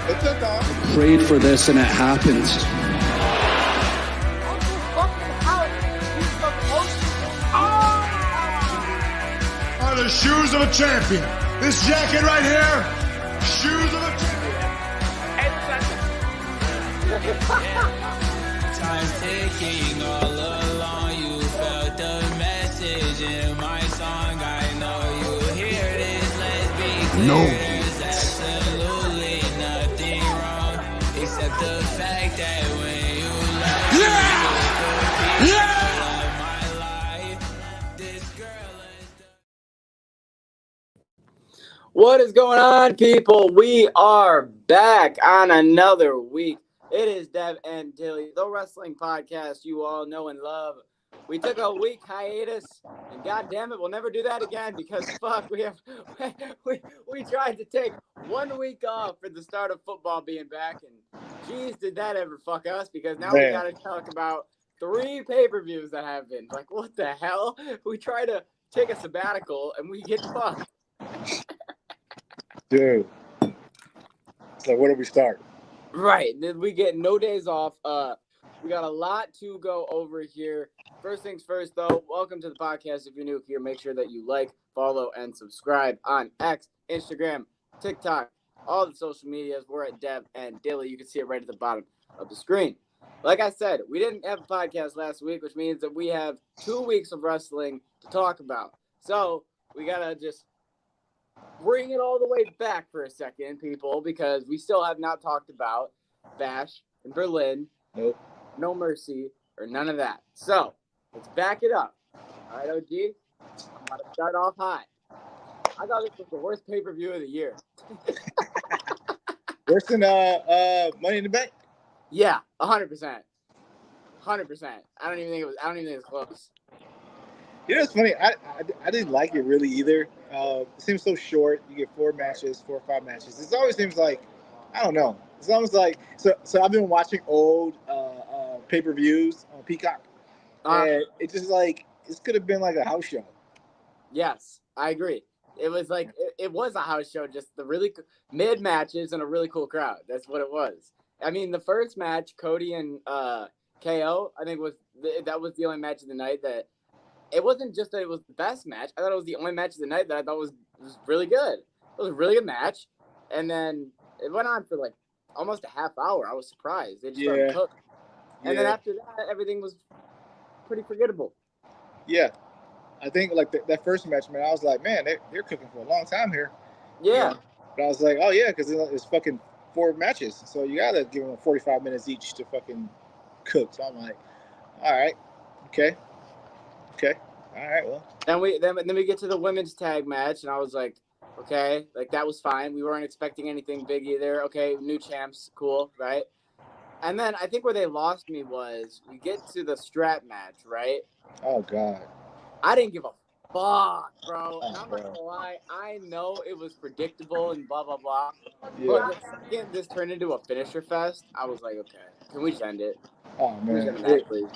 It's a dog. Prayed for this and it happened. Are the shoes of a champion. This jacket right here, shoes of a champion. Time's ticking all along. You felt the message in my song. I know you hear this. Let's be clear. No. There's absolutely nothing wrong except the fact that when you left me, of my life, this girl is the... What is going on, people? We are back on another week. It is Dev and Dilly, the wrestling podcast you all know and love. We took a week hiatus, and God damn it, we'll never do that again because fuck, we tried to take 1 week off for the start of football being back, and geez, did that ever fuck us? Because now we got to talk about 3 pay-per-views that have been. Like, what the hell? We try to take a sabbatical, and we get fucked. Dude. So where do we start? Right. We get no days off. We got a lot to go over here. First things first, though, welcome to the podcast. If you're new here, make sure that you like, follow, and subscribe on X, Instagram, TikTok, all the social medias. We're at Dev and Dilly. You can see it right at the bottom of the screen. Like I said, we didn't have a podcast last week, which means that we have 2 weeks of wrestling to talk about. So we got to just bring it all the way back for a second, people, because we still have not talked about Bash in Berlin, Nope. No Mercy, or none of that. So let's back it up. All right, OG, I'm about to start off high. I thought this was the worst pay-per-view of the year. Worse than Money in the Bank? Yeah, 100%. 100%. I don't even think it was close. You know, it's funny. I didn't like it really either. It seems so short. You get 4 or 5 matches. It always seems like, I don't know. It's almost like, so I've been watching old pay-per-views on Peacock. And it's just like, this could have been like a house show. Yes, I agree. It was like, it was a house show, just the really mid matches and a really cool crowd. That's what it was. I mean, the first match, Cody and KO, I think that was the only match of the night that, it wasn't just that it was the best match. I thought it was the only match of the night that I thought was really good. It was a really good match. And then it went on for like almost a half hour. I was surprised. They just started cooking. And then after that, everything was pretty forgettable. Yeah. I think like that first match, man, I was like, man, they're cooking for a long time here. Yeah. You know? But I was like, oh, yeah, because it's fucking 4 matches. So you got to give them 45 minutes each to fucking cook. So I'm like, all right, okay. All right. Well. Then we get to the women's tag match, and I was like, okay, like that was fine. We weren't expecting anything big either. Okay, new champs, cool, right? And then I think where they lost me was we get to the strap match, right? Oh God. I didn't give a fuck, bro. And I'm not gonna lie, I know it was predictable and blah blah blah. Yeah. But the second this turned into a finisher fest, I was like, okay, can we just end it? Oh man. Can we just end the match, please?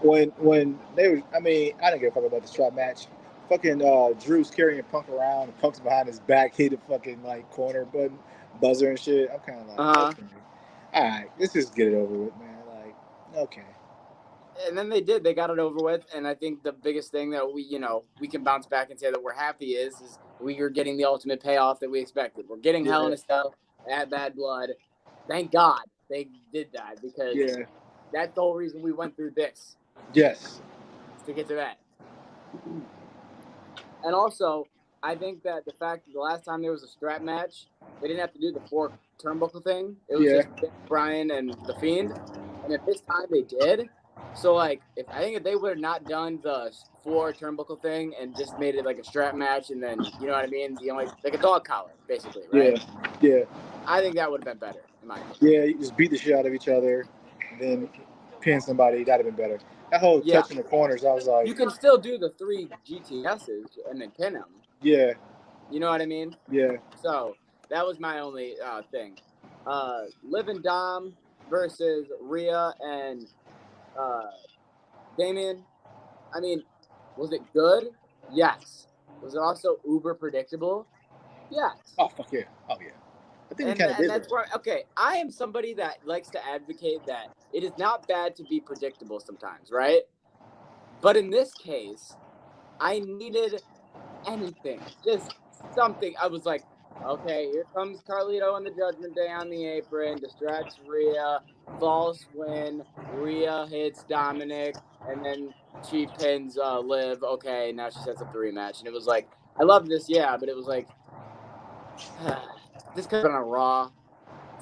When they were, I mean, I didn't give a fuck about the strap match. Fucking Drew's carrying Punk around, and Punk's behind his back, hit a fucking like corner button, buzzer and shit. I'm kind of like, okay. All right, let's just get it over with, man. Like, okay. And then they did. They got it over with. And I think the biggest thing that we can bounce back and say that we're happy is we are getting the ultimate payoff that we expected. We're getting Hell in a Cell at Bad Blood. Thank God they did that because that's the whole reason we went through this. Yes. To get to that. And also, I think that the fact that the last time there was a strap match, they didn't have to do the 4 turnbuckle thing. It was just Brian and The Fiend. And at this time they did. So, like, if they would have not done the 4 turnbuckle thing and just made it like a strap match and then, you know what I mean? Like a dog collar, basically, right? Yeah. I think that would have been better, in my opinion. Yeah, you just beat the shit out of each other and then pin somebody. That would have been better. That whole touching the corners, I was like... You can still do the 3 GTSs and then pin them. Yeah. You know what I mean? Yeah. So, that was my only thing. Liv and Dom versus Rhea and Damien. I mean, was it good? Yes. Was it also uber predictable? Yes. Oh, fuck yeah. Oh, yeah. I think we kind of did that's that. where I am somebody that likes to advocate that it is not bad to be predictable sometimes, right? But in this case, I needed anything, just something. I was like, okay, here comes Carlito on the Judgment Day on the apron, distracts Rhea, false win. Rhea hits Dominic, and then she pins Liv. Okay, now she sets up the rematch, and it was like, I love this, yeah, but it was like, this could have been on Raw.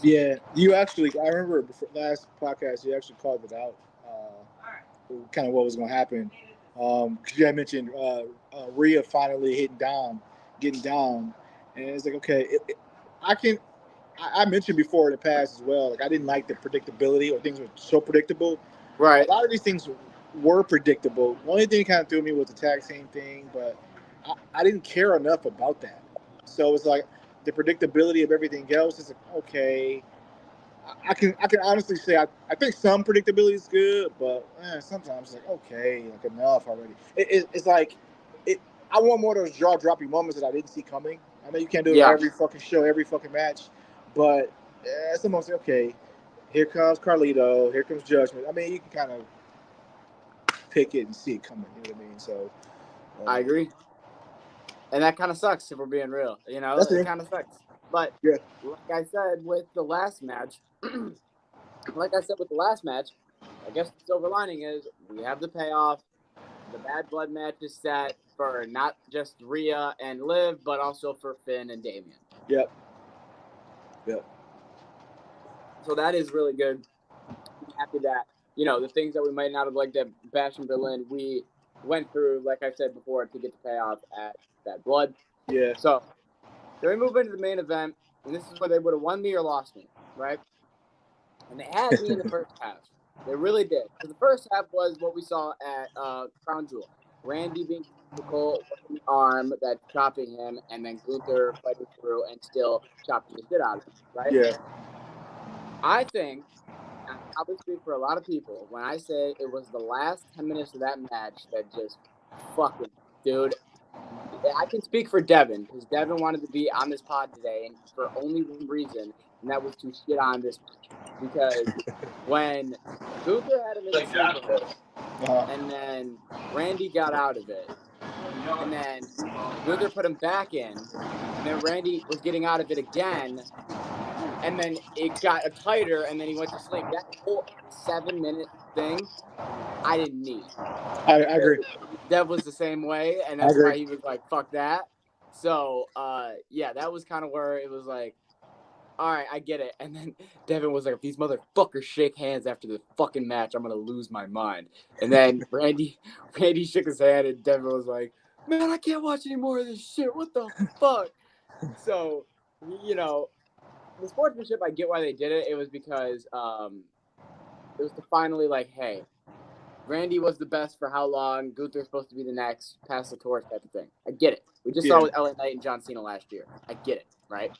Yeah, you actually. I remember before last podcast, you actually called it out. Kind of what was going to happen. Because you had mentioned Rhea finally hitting down, getting down, and it's like okay, I can. I mentioned before in the past as well. Like I didn't like the predictability, or things were so predictable. A Right. lot of these things were predictable. The only thing that kind of threw me was the tag team thing, but I didn't care enough about that. So it's like the predictability of everything else is like, okay. I can honestly say I think some predictability is good, but sometimes it's like okay, like enough already. It's like it. I want more of those jaw dropping moments that I didn't see coming. I know you can't do it Yeah. every fucking show, every fucking match, but it's almost like, okay. Here comes Carlito. Here comes Judgment. I mean, you can kind of pick it and see it coming. You know what I mean? So I agree. And that kind of sucks if we're being real. You know, that's it it. kind of sucks. But Yeah. like I said with the last match, I guess the silver lining is we have the payoff. The Bad Blood match is set for not just Rhea and Liv, but also for Finn and Damian. Yep. Yep. So that is really good. I'm happy that, you know, the things that we might not have liked at Bash in Berlin, we went through, like I said before, to get the payoff at Bad Blood. Yeah. So then we move into the main event, and this is where they would have won me or lost me, right? And they had me in the first half. They really did. Because the first half was what we saw at Crown Jewel. Randy being difficult with the arm that's chopping him, and then Gunther fighting through and still chopping the shit out of him, right? Yeah. I think, I probably speak for a lot of people, when I say it was the last 10 minutes of that match that just fucking, dude, I can speak for Devin, because Devin wanted to be on this pod today, and for only one reason, and that was to shit on this match. Because when Gunther had him in the sleeper, and then Randy got out of it, and then Gunther put him back in, and then Randy was getting out of it again, and then it got tighter, and then he went to sleep. That whole 7-minute thing, I didn't need. I agree. Dev was the same way, and I that's agree. why he was like, fuck that. So, yeah, that was kind of where it was like, all right, I get it. And then Devin was like, if these motherfuckers shake hands after the fucking match, I'm going to lose my mind. And then Randy shook his hand, and Devin was like, man, I can't watch any more of this shit. What the fuck? So, you know, the sportsmanship, I get why they did it. It was because it was to finally like, hey, Randy was the best for how long? Gunther's supposed to be the next, pass the torch type of thing. I get it. We just saw it with LA Knight and John Cena last year. I get it, right?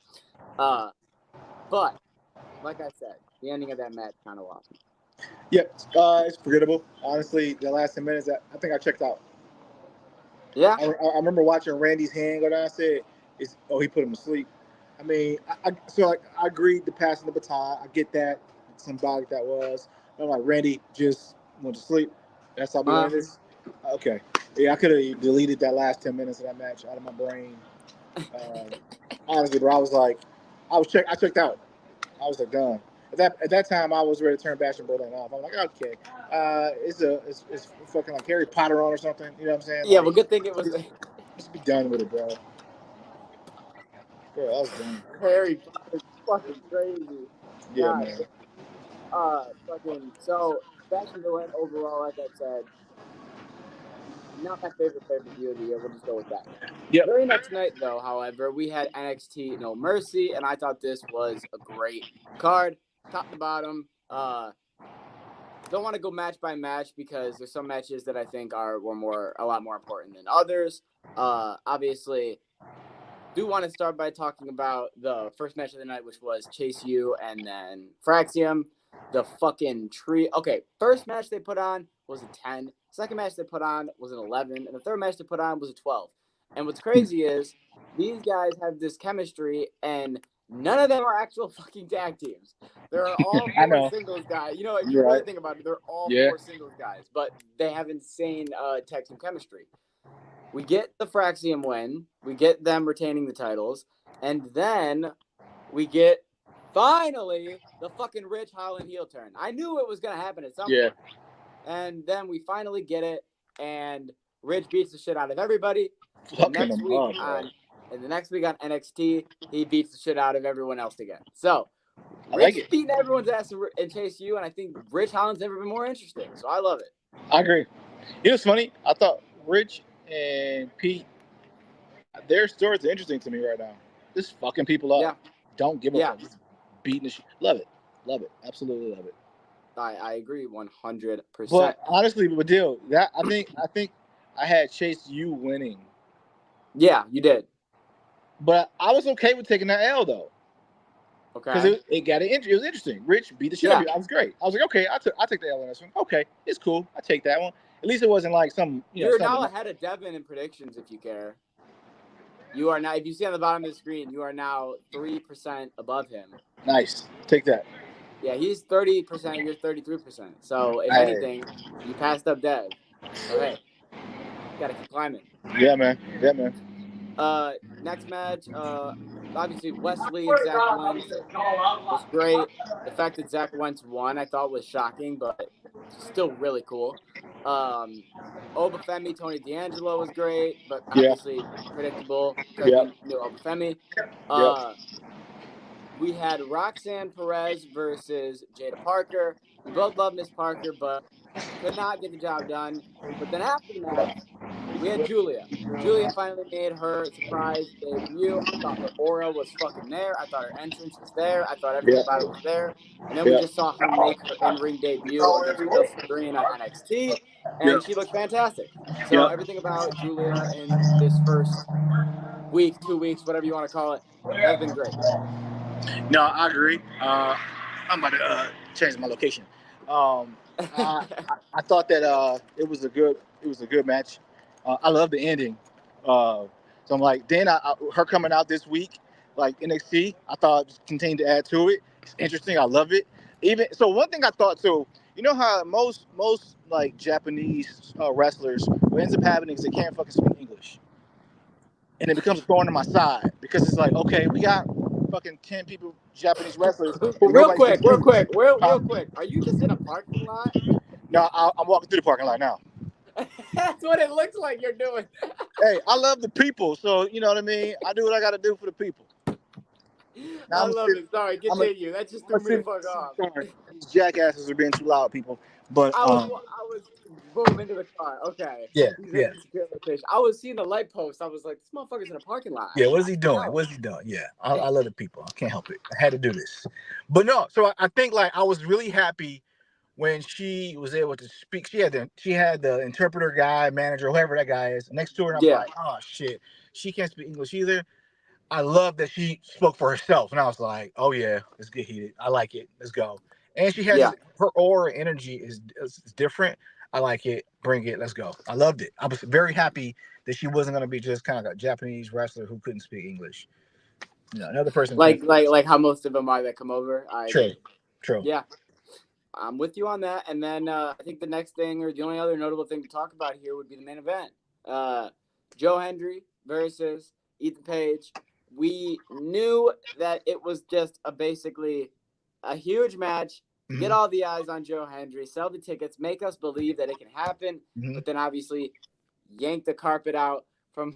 But like I said, the ending of that match kind of lost me. Yep. It's forgettable. Honestly, the last 10 minutes, I think I checked out. Yeah. I remember watching Randy's hand go down. I said, he put him to sleep. I mean, I agreed to passing the baton. I get that. Symbolic that was. I'm like, Randy just went to sleep. That's how we ended this. Okay. Yeah, I could have deleted that last 10 minutes of that match out of my brain. Honestly, bro, I checked out. I was like, done. At that time, I was ready to turn Bash and Berlin off. I'm like, okay, it's fucking like Harry Potter on or something. You know what I'm saying? Yeah, like, well, good thing it was just be done with it, bro. Bro, I was done. Harry Potter. Fucking crazy. Yeah, God. man. Fucking. So, Fashion Berlin overall, like I said, not my favorite pay-per-view of the year. We'll just go with that. Yep. Very next night, though, however, we had NXT No Mercy, and I thought this was a great card, top to bottom. Don't want to go match by match because there's some matches that I think are a lot more important than others. Obviously, do want to start by talking about the first match of the night, which was Chase U and then Fraxium. The fucking tree. Okay, first match they put on was a 10. Second match they put on was an 11. And the third match they put on was a 12. And what's crazy is these guys have this chemistry, and None of them are actual fucking tag teams. There are all I four know. singles guys. You know, if you You're really right. think about it, they're all Yeah. four singles guys, but they have insane tag team chemistry. We get the Fraxium win. We get them retaining the titles. And then we get, finally, the fucking Rich Holland heel turn. I knew it was going to happen at some point. And then we finally get it, and Rich beats the shit out of everybody. And the next week on NXT, he beats the shit out of everyone else again. So, Rich is beating everyone's ass and Chase U, and I think Rich Holland's never been more interesting. So I love it. I agree. You know what's funny? I thought Rich and Pete, their stories are interesting to me right now. Just fucking people up. Yeah. Don't give a fuck. Just beating the shit. Love it. Love it. Absolutely love it. I agree 100%. But honestly, Badil, that I think I had Chase U winning. Yeah, you did. But I was okay with taking that L though. Okay. Because it was interesting. Rich beat the shit out of you. I was great. I was like, okay, I'll take the L on this one. Okay, it's cool. I take that one. At least it wasn't like some. You're now ahead of Devin in predictions if you care. You are now. If you see on the bottom of the screen, you are now 3% above him. Nice. Take that. Yeah, he's 30%. You're 33%. So if anything, you passed up Dev. So hey, gotta keep climbing. Yeah, man. Next match. Obviously Wesley and Zach Wentz was great. The fact that Zach Wentz won, I thought was shocking, but still really cool. Obafemi, Tony D'Angelo was great, but obviously predictable because we knew Obafemi. We had Roxanne Perez versus Jada Parker. We both love Miss Parker, but could not get the job done. But then after the match, we had Julia. Julia finally made her surprise debut. I thought her aura was fucking there. I thought her entrance was there. I thought everything about it was there. And then we just saw her make her in-ring debut against Chelsea Green on NXT, and she looked fantastic. So everything about Julia in this first week, 2 weeks, whatever you want to call it, has been great. No, I agree. I'm about to change my location. I thought that it was a good match. I love the ending. So I'm like, then her coming out this week, like NXT, I thought just continued to add to it. It's interesting. I love it. Even so, one thing I thought too, you know how most like Japanese wrestlers, what ends up happening is they can't fucking speak English, and it becomes a thorn in my side because it's like, okay, we got fucking 10 people, Japanese wrestlers. Real quick. Are you just in a parking lot? No, I'm walking through the parking lot now. That's what it looks like you're doing. Hey, I love the people, so you know what I mean. I do what I got to do for the people. Now I love it. Sorry, continue. That just threw me the fuck off. These jackasses are being too loud, people. But I was boom into the car. Okay. Yeah. I was seeing the light post. I was like, this motherfucker's in a parking lot. Yeah, what is he doing? Yeah, I love the people. I can't help it. I had to do this. But no, so I think like I was really happy when she was able to speak. She had the interpreter guy, manager, whoever that guy is, next to her. And I'm like, oh shit, she can't speak English either. I love that she spoke for herself, and I was like, oh yeah, let's get heated. I like it. Let's go. And she has her aura, energy is different. I like it. Bring it. Let's go. I loved it. I was very happy that she wasn't going to be just kind of a Japanese wrestler who couldn't speak English. You know, another person like how most of them are that come over. True. Yeah, I'm with you on that. And then I think the next thing, or the only other notable thing to talk about here, would be the main event. Joe Hendry versus Ethan Page. We knew that it was just basically a huge match. Get all the eyes on Joe Hendry, sell the tickets, make us believe that it can happen, but then obviously yank the carpet out from.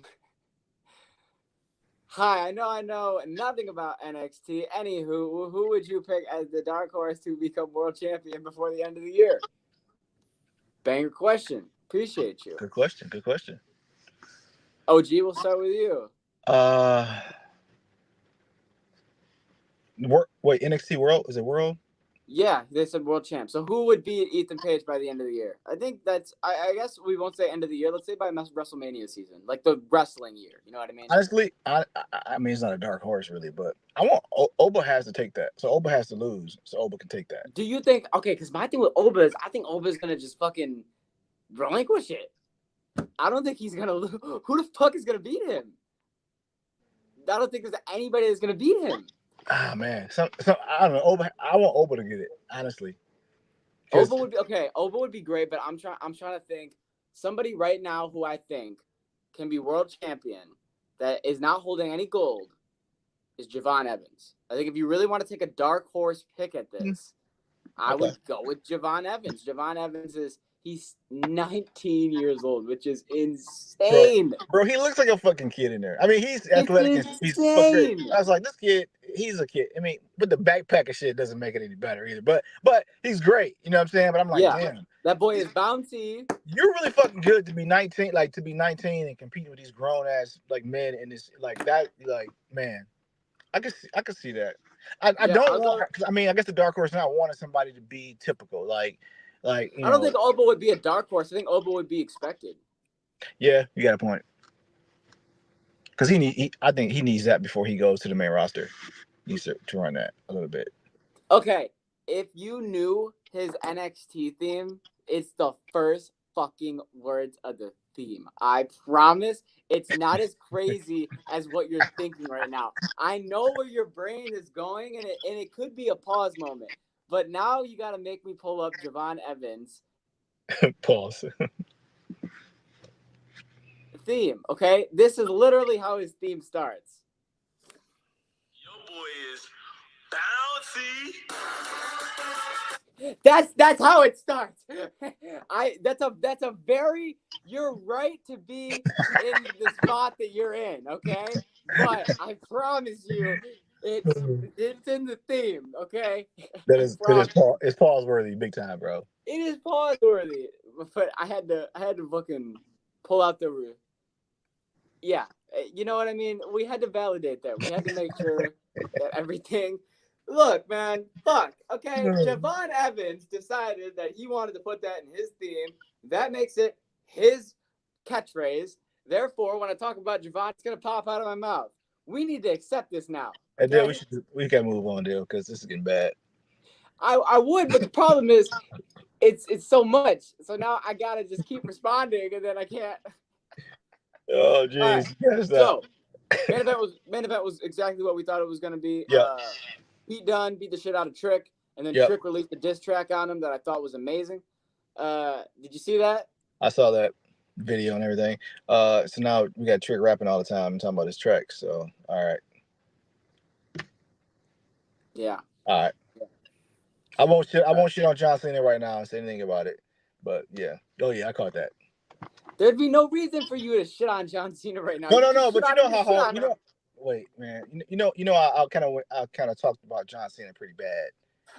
Hi, I know nothing about NXT. Anywho, who would you pick as the dark horse to become world champion before the end of the year? Banger question. Appreciate you. Good question. OG, we'll start with you. Wait, NXT World? Is it World? Yeah, they said world champ. So who would beat Ethan Page by the end of the year? I think that's, I guess we won't say end of the year. Let's say by WrestleMania season, like the wrestling year. You know what I mean? Honestly, I mean, it's not a dark horse really, but I want Oba has to take that. So Oba has to lose, so Oba can take that. Do you think, okay, because my thing with Oba is I think Oba's going to just fucking relinquish it. I don't think he's going to lose. Who the fuck is going to beat him? I don't think there's anybody that's going to beat him. Ah man, some I don't know. I want Oba to get it honestly, because Oba would be okay. Oba would be great, but I'm trying to think somebody right now who I think can be world champion that is not holding any gold is Javon Evans. I think if you really want to take a dark horse pick at this, I okay, would go with Javon Evans. Javon Evans he's 19 years old, which is bro, insane. bro, he looks like a fucking kid in there. I mean, he's It's athletic and he's fucking great. insane. I was like, this kid, he's a kid. I mean, but the backpack and shit doesn't make it any better either. But he's great. You know what I'm saying? But I'm like, Yeah, damn, that boy is bouncy. you're really fucking good to be 19, like to be 19 and competing with these grown ass like men in this like that. Like, man, I could see that. I Yeah, don't I'll want go. her, 'cause I mean, I guess the dark horse not wanting somebody to be typical, like you I don't know. think Oba would be a dark horse. I think Oba would be expected. Yeah, you got a point. Because I think he needs that before he goes to the main roster. He needs to run that a little bit. Okay, if you knew his NXT theme, it's the first fucking words of the theme. I promise it's not as crazy as what you're thinking right now. I know where your brain is going, and it could be a pause moment. But now you got to make me pull up Javon Evans' Pause. theme, okay? This is literally how his theme starts. Your boy is bouncy. That's how it starts. That's a very you're right to be in the spot that you're in, okay? But I promise you it's in the theme, okay? It's pause worthy, big time, bro. It is pause worthy. But I had to fucking pull out the yeah, you know what I mean? We had to validate that. We had to make sure that everything. Look, man, fuck. Okay, Javon Evans decided that he wanted to put that in his theme. That makes it his catchphrase. Therefore, when I talk about Javon, it's gonna pop out of my mouth. We need to accept this now. And then Okay? we gotta move on, Dale, because this is getting bad. I would, but the problem is, it's so much. So now I gotta just keep responding, and then I can't. Oh, All right. jeez, you gotta stop. So main event was exactly what we thought it was gonna be. Yeah. Pete Dunne beat the shit out of Trick, and then Yep. Trick released a diss track on him that I thought was amazing. Did you see that? I saw that video and everything. So now we got Trick rapping all the time and talking about his tracks. So all right. Yeah. All right. I won't shit on John Cena right now and say anything about it. But yeah. Oh yeah, I caught that. There'd be no reason for you to shit on John Cena right now. No. But you know how hard. Wait, man. I kind of talked about John Cena pretty bad.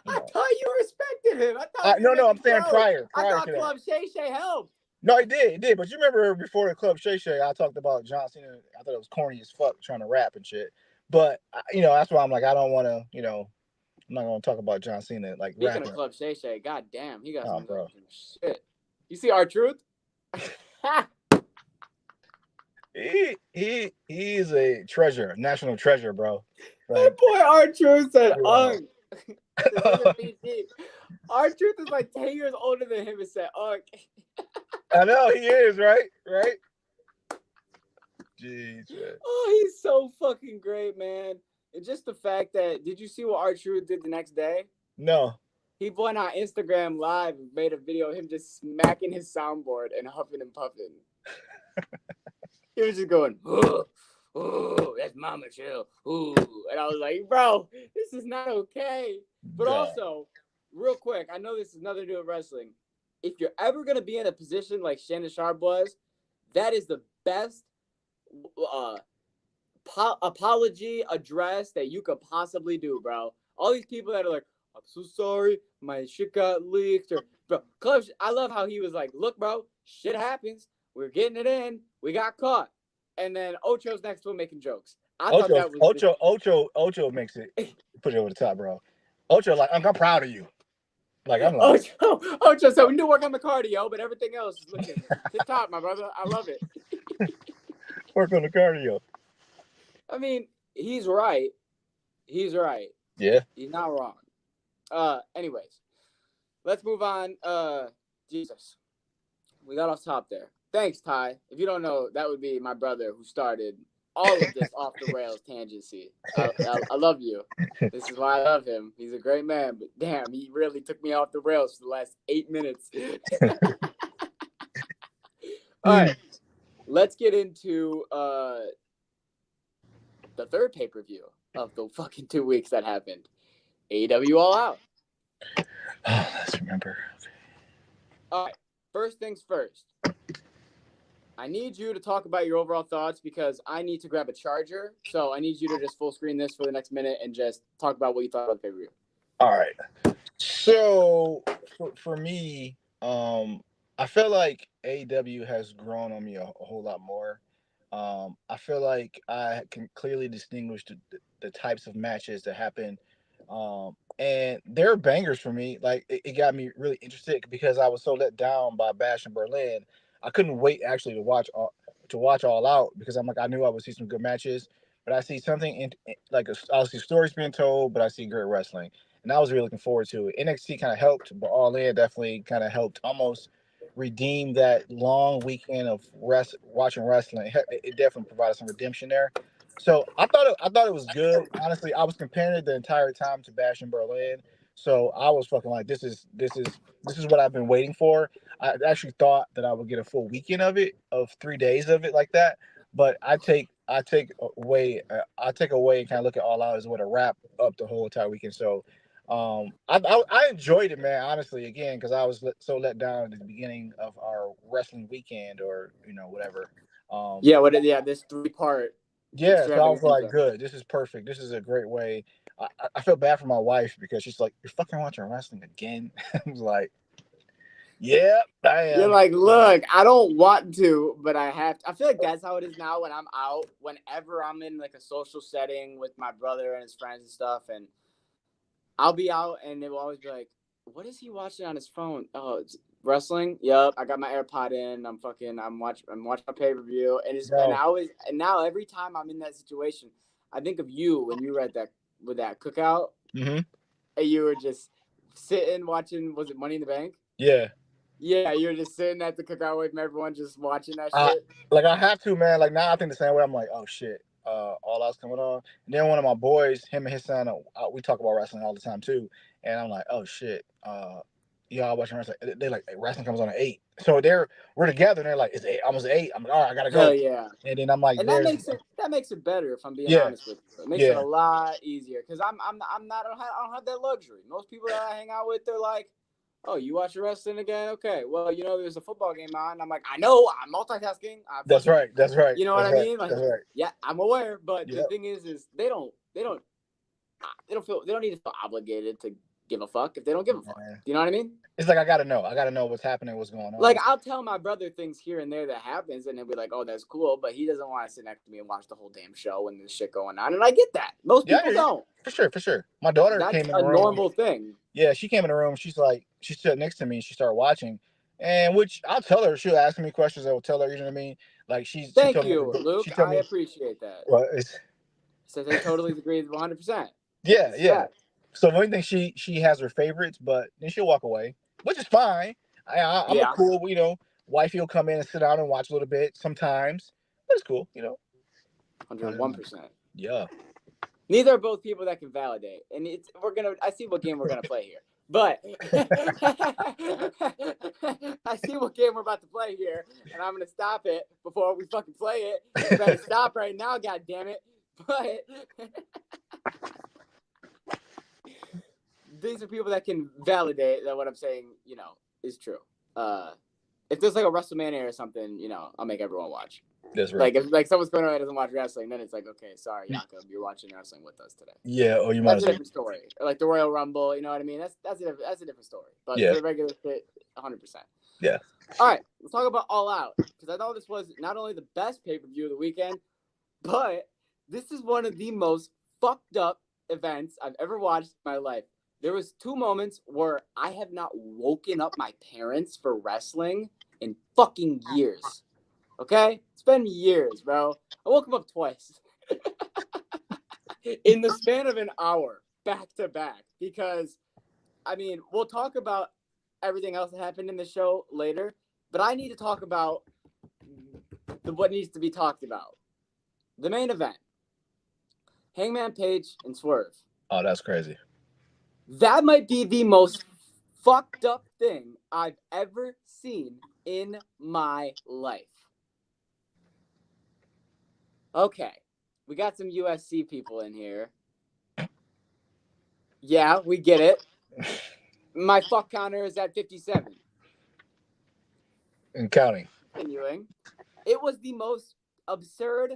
I thought you respected him. I thought. No. I'm saying prior I thought to Club Shay Shay helped. No, it did. But you remember before the Club Shay Shay, I talked about John Cena. I thought it was corny as fuck trying to rap and shit. But that's why I'm like, I don't want to. I'm not gonna talk about John Cena like Speaking rapping. of Club Shay Shay, god damn, he got some bro. shit. You see R-Truth? He's a treasure, national treasure, bro. That boy R-Truth said, R-Truth is like 10 years older than him and said, I know he is, right? Jeez, man. Oh, he's so fucking great, man. And just the fact that, did you see what R-Truth did the next day? No. He went on Instagram Live and made a video of him just smacking his soundboard and huffing and puffing. He was just going, oh, that's mama chill. Ooh. And I was like, bro, this is not okay. But also, real quick, I know this is nothing to do with wrestling. If you're ever going to be in a position like Shannon Sharp was, that is the best apology address that you could possibly do, bro. All these people that are like, I'm so sorry, my shit got leaked. Or, bro, Clutch, I love how he was like, look, bro, shit happens. We're getting it in. We got caught. And then Ocho's next to him making jokes. I thought that was Ocho makes it put it over the top, bro. Ocho, like, I'm proud of you. Like, I'm like Ocho, so we need to work on the cardio, but everything else is looking tip top, my brother. I love it. Work on the cardio. I mean, he's right. Yeah. He's not wrong. Anyways, let's move on. Jesus. We got off top there. Thanks, Ty. If you don't know, that would be my brother who started all of this off the rails tangency. I love you. This is why I love him. He's a great man, but damn, he really took me off the rails for the last 8 minutes. All right, let's get into the third pay-per-view of the fucking 2 weeks that happened. AEW All Out. Let's remember. All right, first things first. I need you to talk about your overall thoughts because I need to grab a charger. So I need you to just full screen this for the next minute and just talk about what you thought of the pay-per-view. All right. So for me, I feel like AEW has grown on me a whole lot more. I feel like I can clearly distinguish the types of matches that happen. And they're bangers for me. Like it got me really interested because I was so let down by Bash in Berlin. I couldn't wait actually to watch all out because I'm like I knew I would see some good matches, but I see something I see stories being told, but I see great wrestling, and I was really looking forward to it. NXT kind of helped, but All In definitely kind of helped almost redeem that long weekend of watching wrestling. It definitely provided some redemption there. So I thought it was good. Honestly, I was comparing it the entire time to Bash in Berlin. So I was fucking like, this is what I've been waiting for. I actually thought that I would get a full weekend of 3 days of it like that. But I take away and kind of look at All Out as a way to wrap up the whole entire weekend. So I enjoyed it, man. Honestly, again, because I was so let down at the beginning of our wrestling weekend, or whatever. This 3-part. Yeah, so I was like, good. This is perfect. This is a great way. I feel bad for my wife because she's like, you're fucking watching wrestling again. I was like, yep, I am. You're like, look, I don't want to, but I have to. I feel like that's how it is now when I'm out. Whenever I'm in like a social setting with my brother and his friends and stuff, and I'll be out and they will always be like, what is he watching on his phone? Oh, it's wrestling. Yep, I got my AirPod in. I'm watching my pay-per-view, and now every time I'm in that situation, I think of you when you were at that cookout, mm-hmm. and you were just sitting watching. Was it Money in the Bank? Yeah. Yeah, you were just sitting at the cookout with everyone, just watching that shit. Like I have to, man. Like now I think the same way. I'm like, oh shit. All Out's coming on. And then one of my boys, him and his son, we talk about wrestling all the time too. And I'm like, oh shit. Y'all watching wrestling? They're like, hey, wrestling comes on at 8. So we're together. And they're like, it's 8, almost 8. I'm like, all right, I gotta go. Hell yeah. And then I'm like, and that makes it better. If I'm being honest with you, it makes it a lot easier because I don't have that luxury. Most people that I hang out with, they're like, oh, you watch wrestling again? Okay. Well, there's a football game on. I'm like, I know, I'm multitasking. That's right. You know what I mean? Like, that's right. Yeah, I'm aware. But the thing is they don't need to feel obligated to give a fuck if they don't give a fuck. Do you know what I mean? It's like I gotta know what's happening, what's going on. Like I'll tell my brother things here and there that happens, and he'll be like, "Oh, that's cool," but he doesn't want to sit next to me and watch the whole damn show when there's shit going on, and I get that. Most people don't. For sure. My daughter came in the room. That's a normal thing. Yeah, she came in the room. She's like, she stood next to me and she started watching, and which I'll tell her. She'll ask me questions. I will tell her. You know what I mean? Like Thank you, Luke. I appreciate that. Well, says I totally agree 100%. Yeah. So one thing she has her favorites, but then she'll walk away, which is fine. I'm a cool, wifey will come in and sit down and watch a little bit sometimes. That's cool, 101%. Yeah. Neither are both people that can validate, and I see what game we're gonna play here, but I see what game we're about to play here, and I'm gonna stop it before we fucking play it. You better stop right now, god damn it! But these are people that can validate that what I'm saying, is true. If there's like a WrestleMania or something, I'll make everyone watch. That's right. Like if someone's going on that doesn't watch wrestling, then it's like, okay, sorry, Jakob, you're watching wrestling with us today. Yeah, or you might. That's a different story. Or like the Royal Rumble, you know what I mean? That's a different story. But for the regular fit, 100%. Yeah. All right, let's talk about All Out because I thought this was not only the best pay-per-view of the weekend, but this is one of the most fucked up events I've ever watched in my life. There was 2 moments where I have not woken up my parents for wrestling in fucking years. Okay? It's been years, bro. I woke them up twice. In the span of an hour, back to back. Because, we'll talk about everything else that happened in the show later, but I need to talk about what needs to be talked about. The main event. Hangman Page and Swerve. Oh, that's crazy. That might be the most fucked up thing I've ever seen in my life. Okay, we got some USC people in here. Yeah, we get it. My fuck counter is at 57. And counting. Continuing. It was the most absurd,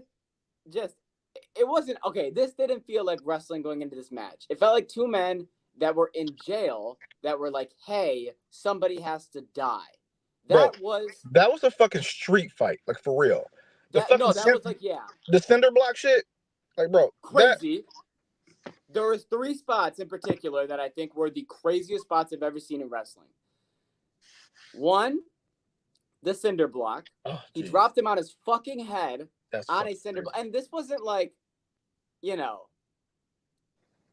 it wasn't, okay, this didn't feel like wrestling going into this match. It felt like two men that were in jail that were like, hey, somebody has to die. That was a fucking street fight, like for real. That was like, yeah. The cinder block shit, like, bro, crazy. There was 3 spots in particular that I think were the craziest spots I've ever seen in wrestling. One, the cinder block. Oh, he dropped him on his fucking head on a cinder block. crazy. And this wasn't like, you know,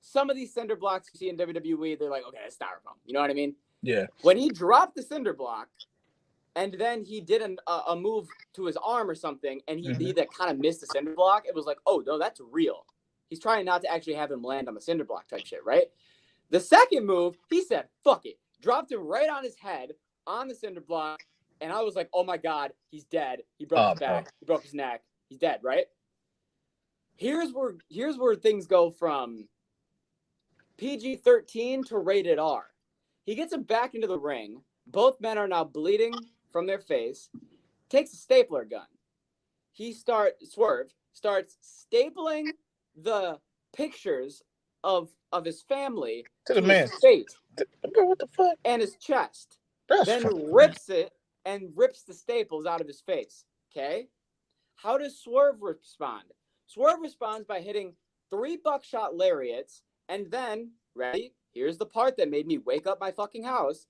some of these cinder blocks you see in WWE, they're like, okay, it's styrofoam. You know what I mean? Yeah. When he dropped the cinder block, and then he did a move to his arm or something, and he that kind of missed the cinder block, it was like, oh, no, that's real. He's trying not to actually have him land on the cinder block type shit, right? The second move, he said, fuck it. Dropped him right on his head on the cinder block, and I was like, oh, my God, he's dead. He broke his back. He broke his neck. He's dead, right? Here's where things go from PG-13 to rated R. He gets him back into the ring. Both men are now bleeding from their face. Takes a stapler gun. Swerve starts stapling the pictures of his family to the man's face. Bro, what the fuck? And his chest. That's then rips it and rips the staples out of his face. Okay? How does Swerve respond? Swerve responds by hitting 3 buckshot lariats, and then, ready? Here's the part that made me wake up my fucking house.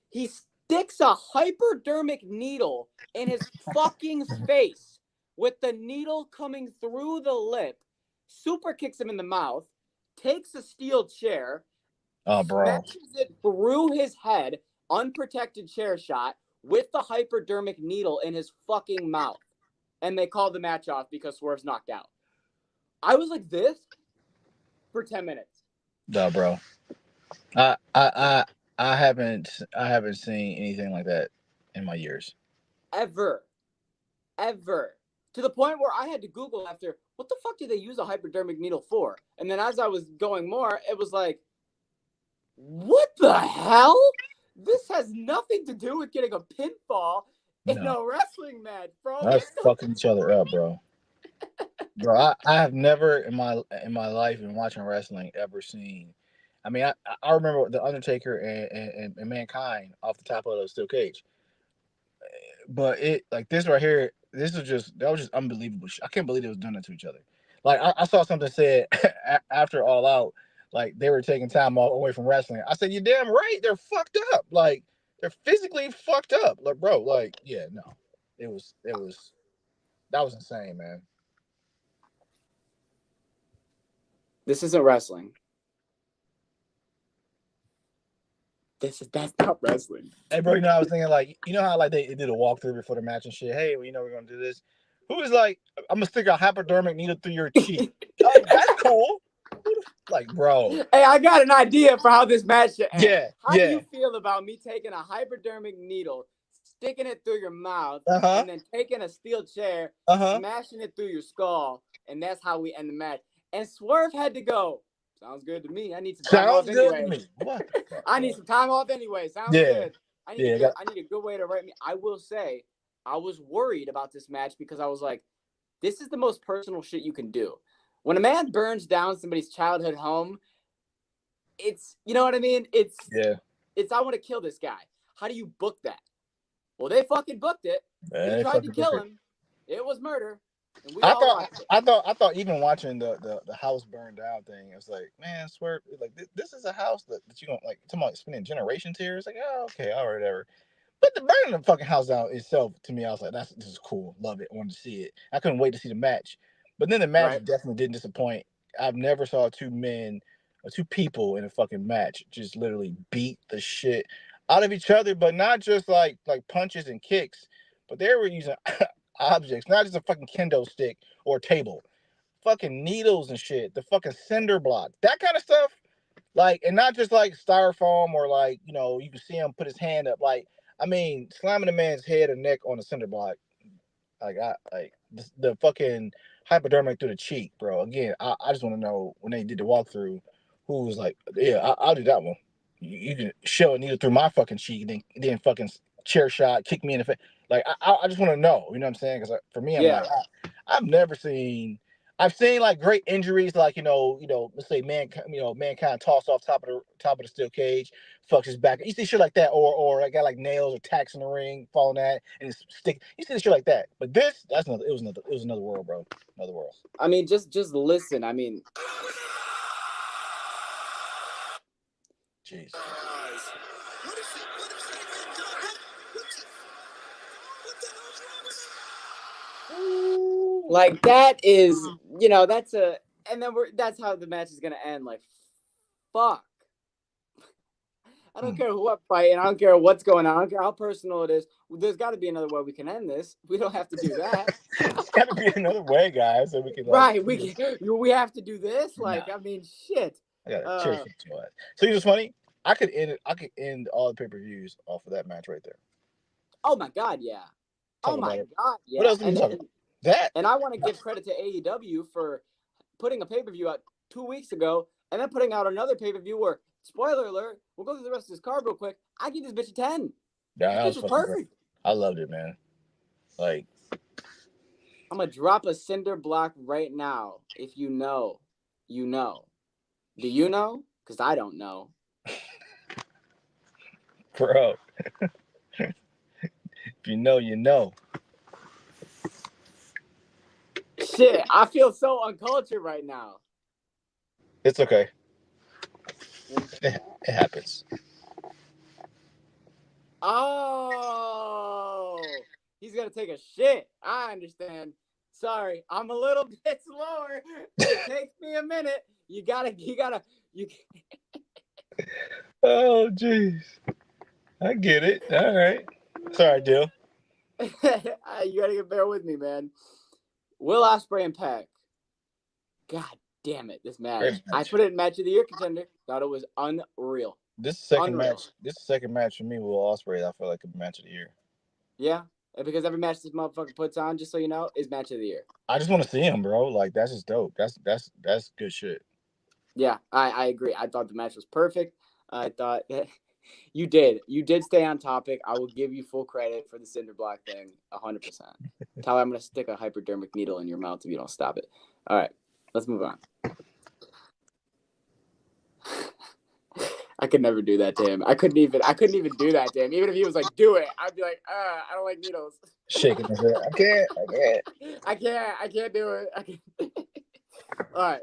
He sticks a hypodermic needle in his fucking face with the needle coming through the lip, super kicks him in the mouth, takes a steel chair, smashes it through his head, unprotected chair shot, with the hypodermic needle in his fucking mouth. And they called the match off because Swerve's knocked out. I was like this for 10 minutes. No, bro. I haven't seen anything like that in my years. Ever. To the point where I had to Google after, what the fuck do they use a hypodermic needle for? And then as I was going more, it was like, what the hell? This has nothing to do with getting a pinfall in a wrestling match, bro. That's fucking each other up, bro. Bro, I have never in my life in watching wrestling ever seen. I mean, I remember the Undertaker and Mankind off the top of the steel cage, but it like this right here. That was just unbelievable. I can't believe they was doing that to each other. Like I saw something said after All Out, like they were taking time away from wrestling. I said, "You're damn right. They're fucked up. Like they're physically fucked up. Like bro, like yeah, no, it was that was insane, man." This isn't wrestling. That's not wrestling. Hey, bro, I was thinking, like, how, like, they did a walkthrough before the match and shit. Hey, well, we're going to do this. Who is like, I'm going to stick a hypodermic needle through your cheek. Like, that's cool. Like, bro. Hey, I got an idea for how this match should end. Yeah, How do you feel about me taking a hypodermic needle, sticking it through your mouth, and then taking a steel chair, smashing it through your skull, and that's how we end the match? And Swerve had to go. Sounds good to me. I need some time off anyway. What? I need some time off anyway. Sounds good. I need a good way to write me. I will say, I was worried about this match because I was like, this is the most personal shit you can do. When a man burns down somebody's childhood home, it's, you know what I mean? It's I want to kill this guy. How do you book that? Well, they fucking booked it. They tried to kill him. It was murder. I thought even watching the house burned down thing, it was like, man, Swerve, like this is a house that you don't like. Talking about spending generations here. It's like, oh, okay, all right, whatever. But the burning the fucking house down itself, to me, I was like, this is cool, love it, wanted to see it. I couldn't wait to see the match. But then the match definitely didn't disappoint. I've never saw two people in a fucking match just literally beat the shit out of each other, but not just like punches and kicks, but they were using objects, not just a fucking kendo stick or table. fucking needles and shit, the fucking cinder block, that kind of stuff. Like, and not just like styrofoam or like, you know, you can see him put his hand up. Like, I mean, slamming a man's head or neck on a cinder block. Like the fucking hypodermic through the cheek, bro. Again, I just want to know when they did the walkthrough, who was like, yeah, I'll do that one. You can shove a needle through my fucking cheek, then fucking chair shot, kick me in the face. Like, I just want to know, you know what I'm saying? Because for me, I'm like, I've never seen. I've seen like great injuries, like let's say mankind tossed off top of the steel cage, fucks his back. You see shit like that, or I got like nails or tacks in the ring, falling at and it's stick. You see shit like that, but that's another. It was another world, bro. Another world. I mean, just listen. I mean, jeez. Like that is, that's that's how the match is gonna end. Like, fuck. I don't care who I'm fighting. I don't care what's going on. I don't care how personal it is. There's got to be another way we can end this. We don't have to do that. There's got to be another way, guys, so we can. Right. We have to do this. Like, I mean, shit. I got cheers to it. So you know what's funny? I could end all the pay-per-views off of that match right there. Oh my god, yeah. Oh my god, yeah. What else are we talking about? That. And I want to give credit to AEW for putting a pay-per-view out 2 weeks ago and then putting out another pay-per-view where, spoiler alert, we'll go through the rest of this card real quick. I give this bitch a 10. Yeah, this bitch was perfect. Great. I loved it, man. Like, I'm going to drop a cinder block right now. If you know, you know. Do you know? Because I don't know. Bro. If you know, you know. Shit, I feel so uncultured right now. It's okay. It happens. Oh, he's gonna take a shit. I understand. Sorry, I'm a little bit slower. It takes me a minute. You gotta. Oh, jeez. I get it. All right. Sorry, Dill. You gotta bear with me, man. Will Ospreay and Pac. God damn it, this match. I put it in match of the year contender. Thought it was unreal. This second match for me with Ospreay, I feel like a match of the year. Yeah, because every match this motherfucker puts on, just so you know, is match of the year. I just want to see him, bro. Like, that's just dope. That's good shit. Yeah, I agree. I thought the match was perfect. I thought you did stay on topic. I will give you full credit for the cinder block thing, 100%. Tyler, I'm gonna stick a hypodermic needle in your mouth if you don't stop it. All right, let's move on. I could never do that to him. I couldn't even do that to him. Even if he was like, do it, I'd be like, I don't like needles. Shaking his head. I can't do it. All right.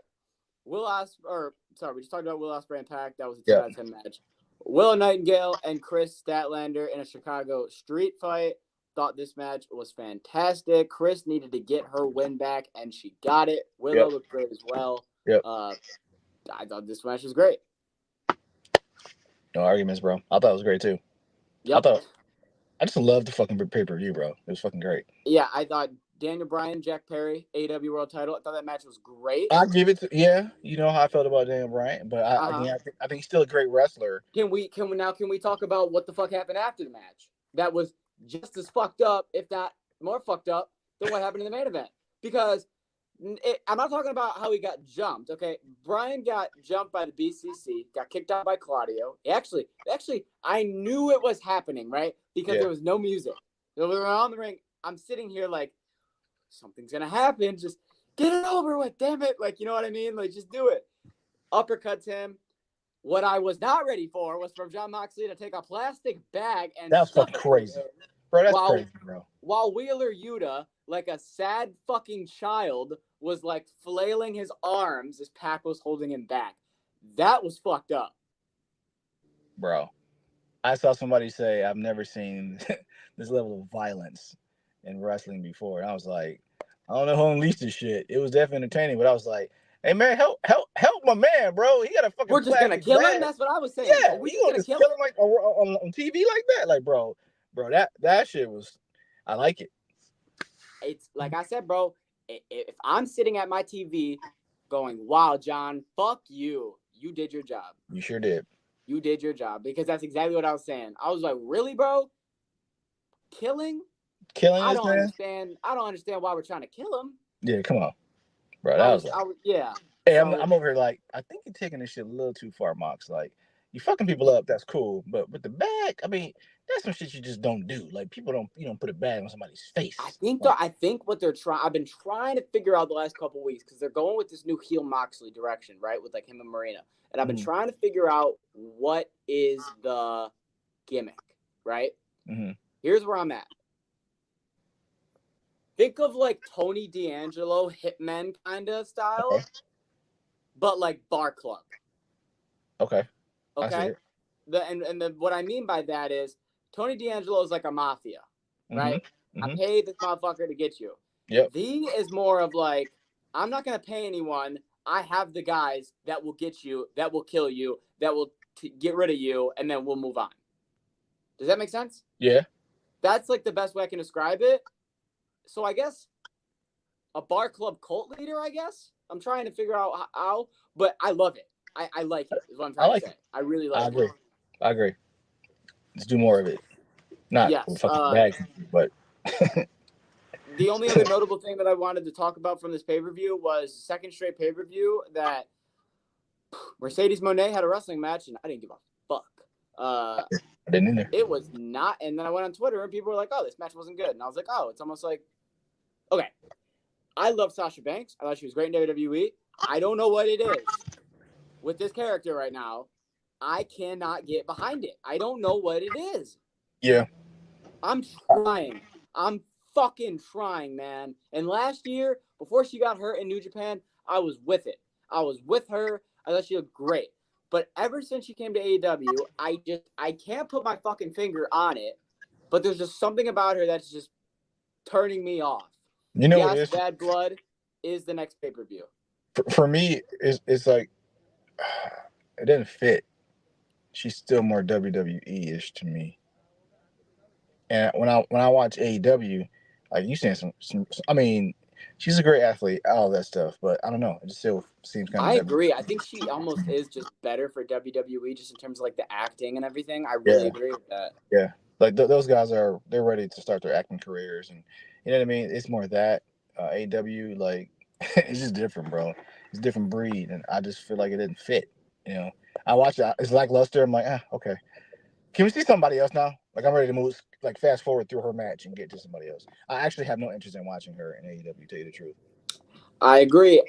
We just talked about Will Ospreay and Pac. That was a 10 out of 10 match. Willow Nightingale and Chris Statlander in a Chicago street fight. Thought this match was fantastic. Chris needed to get her win back, and she got it. Willow looked great as well. Yep. I thought this match was great. No arguments, bro. I thought it was great too. Yep. I just loved the fucking pay-per-view, bro. It was fucking great. Yeah, I thought Daniel Bryan, Jack Perry, AEW World Title. I thought that match was great. I give it to you know how I felt about Daniel Bryan, but I think he's still a great wrestler. Can we talk about what the fuck happened after the match? That was just as fucked up, if not more fucked up, than what happened in the main event. Because I'm not talking about how he got jumped, okay? Bryan got jumped by the BCC, got kicked out by Claudio. Actually, I knew it was happening, right? Because there was no music. So we were on the ring. I'm sitting here like, something's going to happen. Just get it over with, damn it. Like, you know what I mean? Like, just do it. Uppercuts him. What I was not ready for was from Jon Moxley to take a plastic bag and that's fucking crazy. Bro, that's crazy, bro. While Wheeler Yuta, like a sad fucking child, was like flailing his arms as Pac was holding him back. That was fucked up. Bro, I saw somebody say, I've never seen this level of violence in wrestling before. And I was like, I don't know who unleashed this shit. It was definitely entertaining, but I was like, hey man, help my man, bro. He got a fucking. We're just gonna kill him. That's what I was saying. Yeah, we gonna kill him like on TV like that, like bro. That shit was. I like it. It's like I said, bro. if I'm sitting at my TV going, wow, John, fuck you. You did your job. You sure did. You did your job, because that's exactly what I was saying. I was like, really, bro? Killing Killing this man? I don't understand why we're trying to kill him. Yeah, come on. Bro, that was like... yeah. Hey, So, I'm over here like, I think you're taking this shit a little too far, Mox. Like, you fucking people up, that's cool. But with the bag, I mean, that's some shit you just don't do. Like, people don't, you don't put a bag on somebody's face. I think what they're trying, I've been trying to figure out the last couple weeks, because they're going with this new heel Moxley direction, right? With like him and Marina. And I've been trying to figure out what is the gimmick, right? Mm-hmm. Here's where I'm at. Think of like Tony D'Angelo Hitman kind of style, okay. But like bar club. Okay. Okay. What I mean by that is Tony D'Angelo is like a mafia, right? Mm-hmm. I paid this motherfucker to get you. Yep. V is more of like, I'm not gonna pay anyone. I have the guys that will get you, that will kill you, that will get rid of you, and then we'll move on. Does that make sense? Yeah. That's like the best way I can describe it. So I guess a bar club cult leader, I guess. I'm trying to figure out how, but I love it. I like it, is what I'm trying to say. I really like it. I agree. Let's do more of it. Not fucking bags, but... The only other notable thing that I wanted to talk about from this pay-per-view was second straight pay-per-view that Mercedes Moné had a wrestling match, and I didn't give a fuck. I didn't either. It was not, and then I went on Twitter, and people were like, oh, this match wasn't good. And I was like, oh, it's almost like, okay. I love Sasha Banks. I thought she was great in WWE. I don't know what it is with this character right now. I cannot get behind it. I don't know what it is. Yeah. I'm trying. I'm fucking trying, man. And last year, before she got hurt in New Japan, I was with it. I was with her. I thought she looked great. But ever since she came to AEW, I can't put my fucking finger on it. But there's just something about her that's just turning me off. You know what it is? Bad Blood is the next pay-per-view. For me, it's like it doesn't fit. She's still more WWE-ish to me. And when I watch AEW, like you saying some I mean, she's a great athlete, all that stuff, but I don't know. It just still seems kind of... I agree. I think she almost is just better for WWE just in terms of like the acting and everything. I really agree with that. Yeah. Like those guys they're ready to start their acting careers, and you know what I mean? It's more that AEW, like it's just different, bro. It's a different breed, and I just feel like it didn't fit. You know, I watch it. It's lackluster. I'm like, okay. Can we see somebody else now? Like I'm ready to move, like fast forward through her match and get to somebody else. I actually have no interest in watching her in AEW, to tell you the truth. I agree.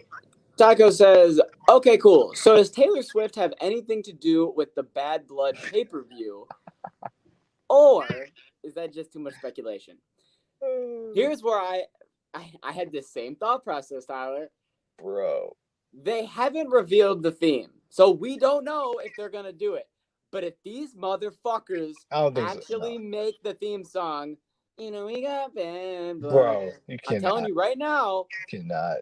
Taco says, okay, cool. So does Taylor Swift have anything to do with the Bad Blood pay-per-view? Or is that just too much speculation? Here's where I had this same thought process, Tyler. Bro. They haven't revealed the theme. So we don't know if they're going to do it. But if these motherfuckers actually make the theme song, you know, we got bad blood. Bro, you cannot. I'm telling you right now. You cannot.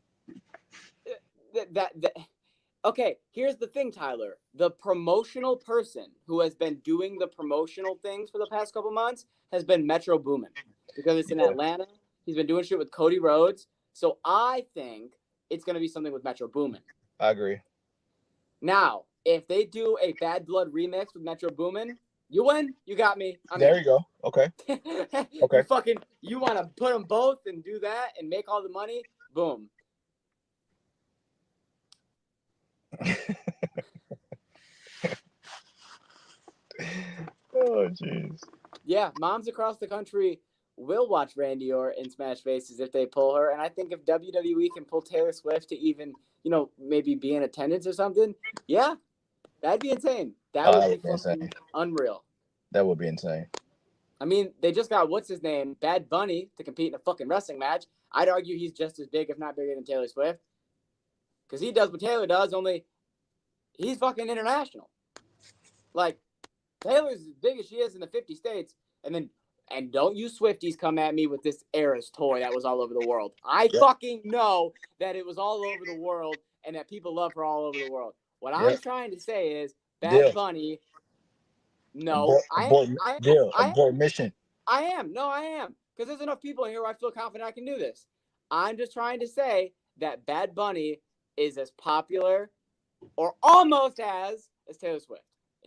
Okay, here's the thing, Tyler. The promotional person who has been doing the promotional things for the past couple months has been Metro Boomin, because it's in Atlanta. He's been doing shit with Cody Rhodes. So I think it's going to be something with Metro Boomin. I agree. Now, if they do a Bad Blood remix with Metro Boomin, you win. You got me. There you go. Okay. Okay. You want to put them both and do that and make all the money? Boom. Oh, jeez. Yeah, moms across the country will watch Randy Orton Smash Faces if they pull her. And I think if WWE can pull Taylor Swift to even, you know, maybe be in attendance or something, yeah, that'd be insane. That would be fucking unreal. That would be insane. I mean, they just got, what's his name, Bad Bunny, to compete in a fucking wrestling match. I'd argue he's just as big, if not bigger, than Taylor Swift. Because he does what Taylor does, only he's fucking international. Like, Taylor's as big as she is in the 50 states. And don't you Swifties come at me with this Eras toy that was all over the world. I fucking know that it was all over the world and that people love her all over the world. What I'm trying to say is, Bad Bunny, no. Abort mission. I am. No, I am. Because there's enough people in here where I feel confident I can do this. I'm just trying to say that Bad Bunny is as popular or almost as Taylor Swift.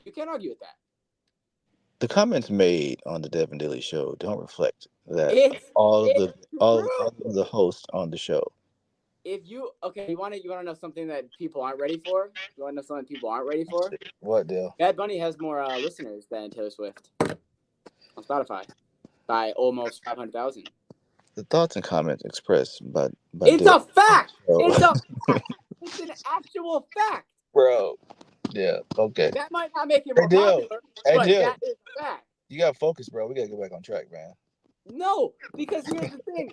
You can't argue with that. The comments made on the Devin Dilly show don't reflect that It's all of true. the hosts on the show. If you you want to know something that people aren't ready for? You want to know something people aren't ready for? What deal? Bad Bunny has more listeners than Taylor Swift on Spotify by almost 500,000. The thoughts and comments expressed by It's Dilly a fact. on the It's show. a fact. It's an actual fact. Bro. Yeah, okay. That might not make it Hey, more Dill. popular, Hey, but Dill. that is a fact. You gotta focus, bro. We gotta get back on track, man. No, because here's the thing.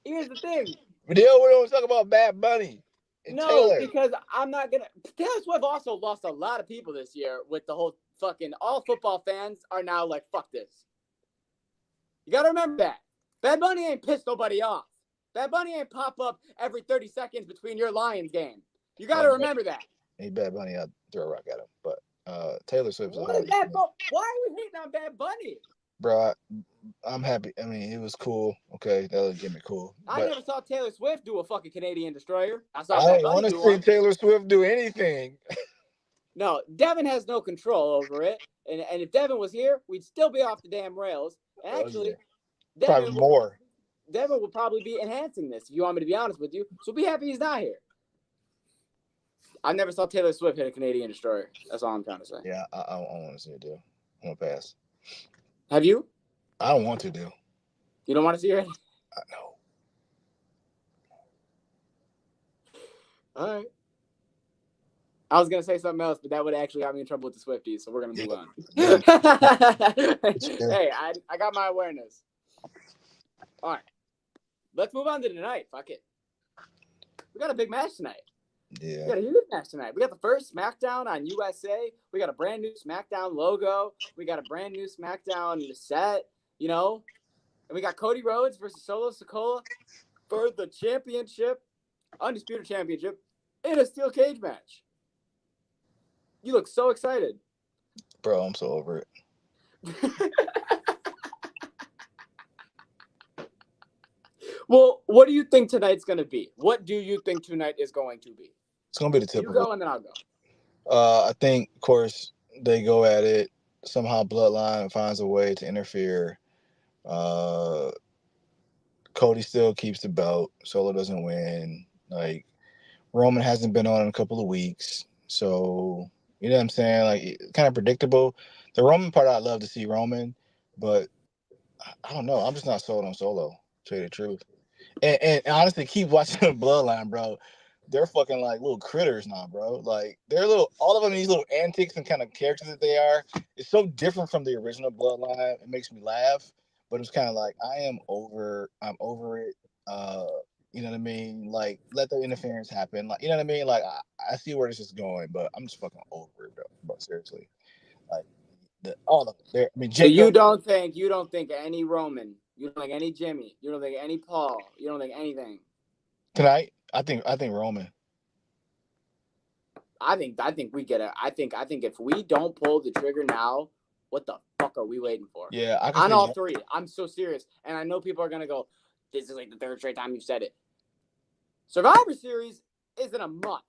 Here's the thing. Dill, we don't talk about Bad Bunny and No, Taylor. because I'm not gonna. Taylor Swift also lost a lot of people this year with the whole fucking. All football fans are now like, fuck this. You gotta remember that. Bad Bunny ain't pissed nobody off. Bad Bunny ain't pop up every 30 seconds between your Lions game. You gotta remember that. Hey, Bad Bunny, I'd throw a rock at him. But Taylor Swift's What is that? Why are we hating on Bad Bunny? Bro, I'm happy. I mean, it was cool. Okay, that would get me cool. I But never saw Taylor Swift do a fucking Canadian destroyer. I saw I Bad didn't Bunny want to do see one. Taylor Swift do anything. No, Devin has no control over it. And if Devin was here, we'd still be off the damn rails. And actually, Probably more. Devin would probably be enhancing this, if you want me to be honest with you. So be happy he's not here. I never saw Taylor Swift hit a Canadian destroyer. That's all I'm trying to say. Yeah, I want to see it, dude. I'm gonna pass. Have you? I don't want to, dude. You don't want to see her? I know. All right. I was gonna say something else, but that would actually got me in trouble with the Swifties, so we're gonna move on. Hey, I got my awareness. All right, let's move on to tonight. Fuck it. We got a big match tonight. Yeah. We got a huge match tonight. We got the first SmackDown on USA. We got a brand new SmackDown logo. We got a brand new SmackDown set. You know, and we got Cody Rhodes versus Solo Sikoa for the championship, undisputed championship, in a steel cage match. You look so excited. Bro, I'm so over it. Well, what do you think tonight's going to be? What do you think tonight is going to be? It's gonna be the You typical. go and then I'll go. I think, of course, they go at it. Somehow, Bloodline finds a way to interfere. Cody still keeps the belt. Solo doesn't win. Like, Roman hasn't been on in a couple of weeks, so you know what I'm saying. Like, kind of predictable. The Roman part, I'd love to see Roman, but I don't know. I'm just not sold on Solo. To tell you the truth. And honestly, keep watching the Bloodline, bro. They're fucking like little critters now, bro. Like, they're little, all of them, these little antics and kind of characters that they are. It's so different from the original Bloodline. It makes me laugh, but it's kind of like I'm over it. You know what I mean? Like, let the interference happen. Like, you know what I mean? Like, I see where this is going, but I'm just fucking over it, bro. But seriously, like, all of it. I mean, So Jacob, you don't think any Roman, you don't think any Jimmy, you don't think any Paul, you don't think anything. tonight, I think Roman. I think we get it. I think if we don't pull the trigger now, what the fuck are we waiting for? Yeah, I can On see all that. three. I'm so serious. And I know people are gonna go, this is like the third straight time you've said it. Survivor Series is in a month.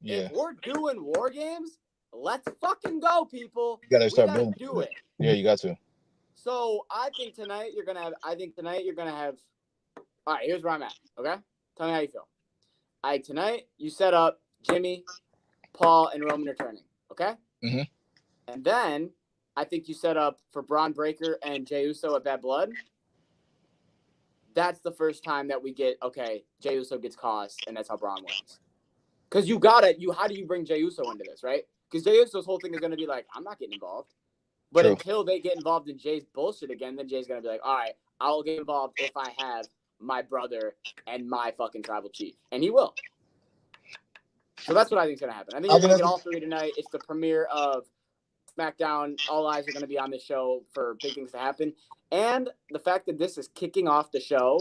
Yeah, If we're doing war games, let's fucking go, people. you gotta We start gotta building. do it. Yeah, you got to. So I think tonight you're gonna have. All right, here's where I'm at. Okay, tell me how you feel. All right, tonight you set up Jimmy, Paul, and Roman returning. Okay. Mhm. And then I think you set up for Braun Breaker and Jey Uso at Bad Blood. That's the first time that we get Jey Uso gets cost, and that's how Braun wins. Because how do you bring Jey Uso into this, right? Because Jey Uso's whole thing is going to be like, I'm not getting involved. But True. until they get involved in Jay's bullshit again, then Jay's going to be like, all right, I'll get involved if I have my brother and my fucking tribal chief. And he will. So that's what I think is going to happen. I think you're going to get all three tonight. It's the premiere of SmackDown. All eyes are going to be on this show for big things to happen. And the fact that this is kicking off the show,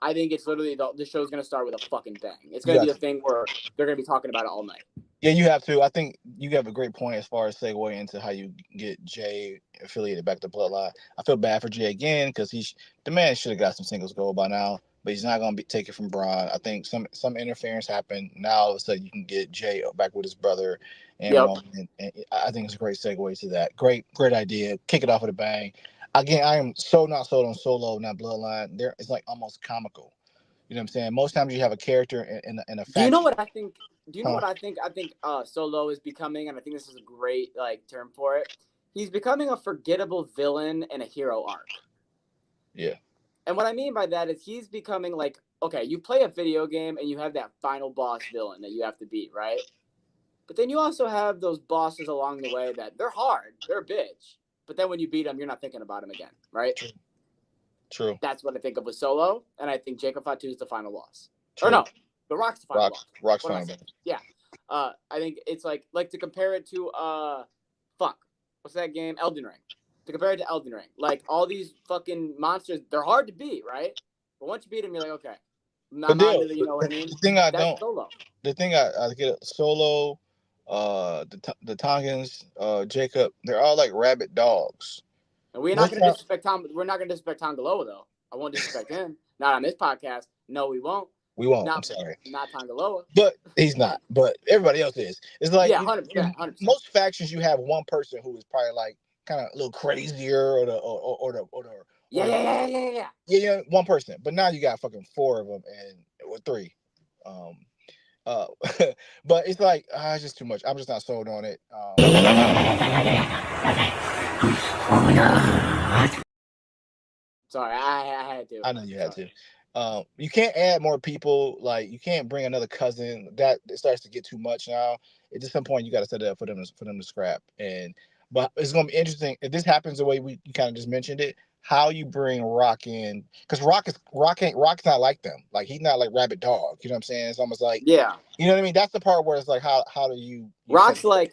I think it's literally the show's going to start with a fucking bang. It's going to be the thing where they're going to be talking about it all night. Yeah, you have to. I think you have a great point as far as segue into how you get Jay affiliated back to Bloodline. I feel bad for Jay again because the man should have got some singles gold by now. but he's not going to take it from Braun. I think some interference happened. Now all of a sudden you can get Jay back with his brother and Yep. Roman. And I think it's a great segue to that. Great idea. Kick it off with a bang. Again, I am so not sold on Solo, not Bloodline. It's like almost comical. You know what I'm saying? Most times you have a character in a faction. Do you know what I think? Do you know Huh. what I think? I think Solo is becoming, and I think this is a great term for it. He's becoming a forgettable villain in a hero arc. Yeah. And what I mean by that is he's becoming like, okay, you play a video game and you have that final boss villain that you have to beat, right? But then you also have those bosses along the way that they're hard, they're a bitch. But then when you beat them, you're not thinking about them again, right? True. That's what I think of with Solo, and I think Jacob Fatu is the final boss. True. Or no, the Rock's the final boss. Rock's What am I final saying? boss. Yeah. I think it's like to compare it to what's that game? Elden Ring. To compare it to Elden Ring. Like all these fucking monsters, they're hard to beat, right? But once you beat them, you're like, okay. But Dale, You know what I mean? the thing I That's don't, Solo. the thing I get Solo, the Tongans, Jacob, they're all like rabid dogs. And we're not going to disrespect Tom. We're not going to disrespect Tongaloa though. I won't disrespect him. Not on this podcast. No, we won't. We won't. Not, I'm sorry. Not Tongaloa. But he's not. But everybody else is. It's like 100%. Most factions you have one person who is probably like kind of a little crazier or the yeah, one person. But now you got fucking 4 of them or 3. But it's like it's just too much. I'm just not sold on it. Sorry, I had to. I know you had to. You can't add more people. Like you can't bring another cousin. That it starts to get too much now. At some point, you got to set it up for them to scrap. But it's gonna be interesting if this happens the way you kind of just mentioned it. How you bring Rock in? Because Rock's not like them. Like he's not like Rabbit Dog. You know what I'm saying? It's almost like you know what I mean. That's the part where it's like how do you Rock's like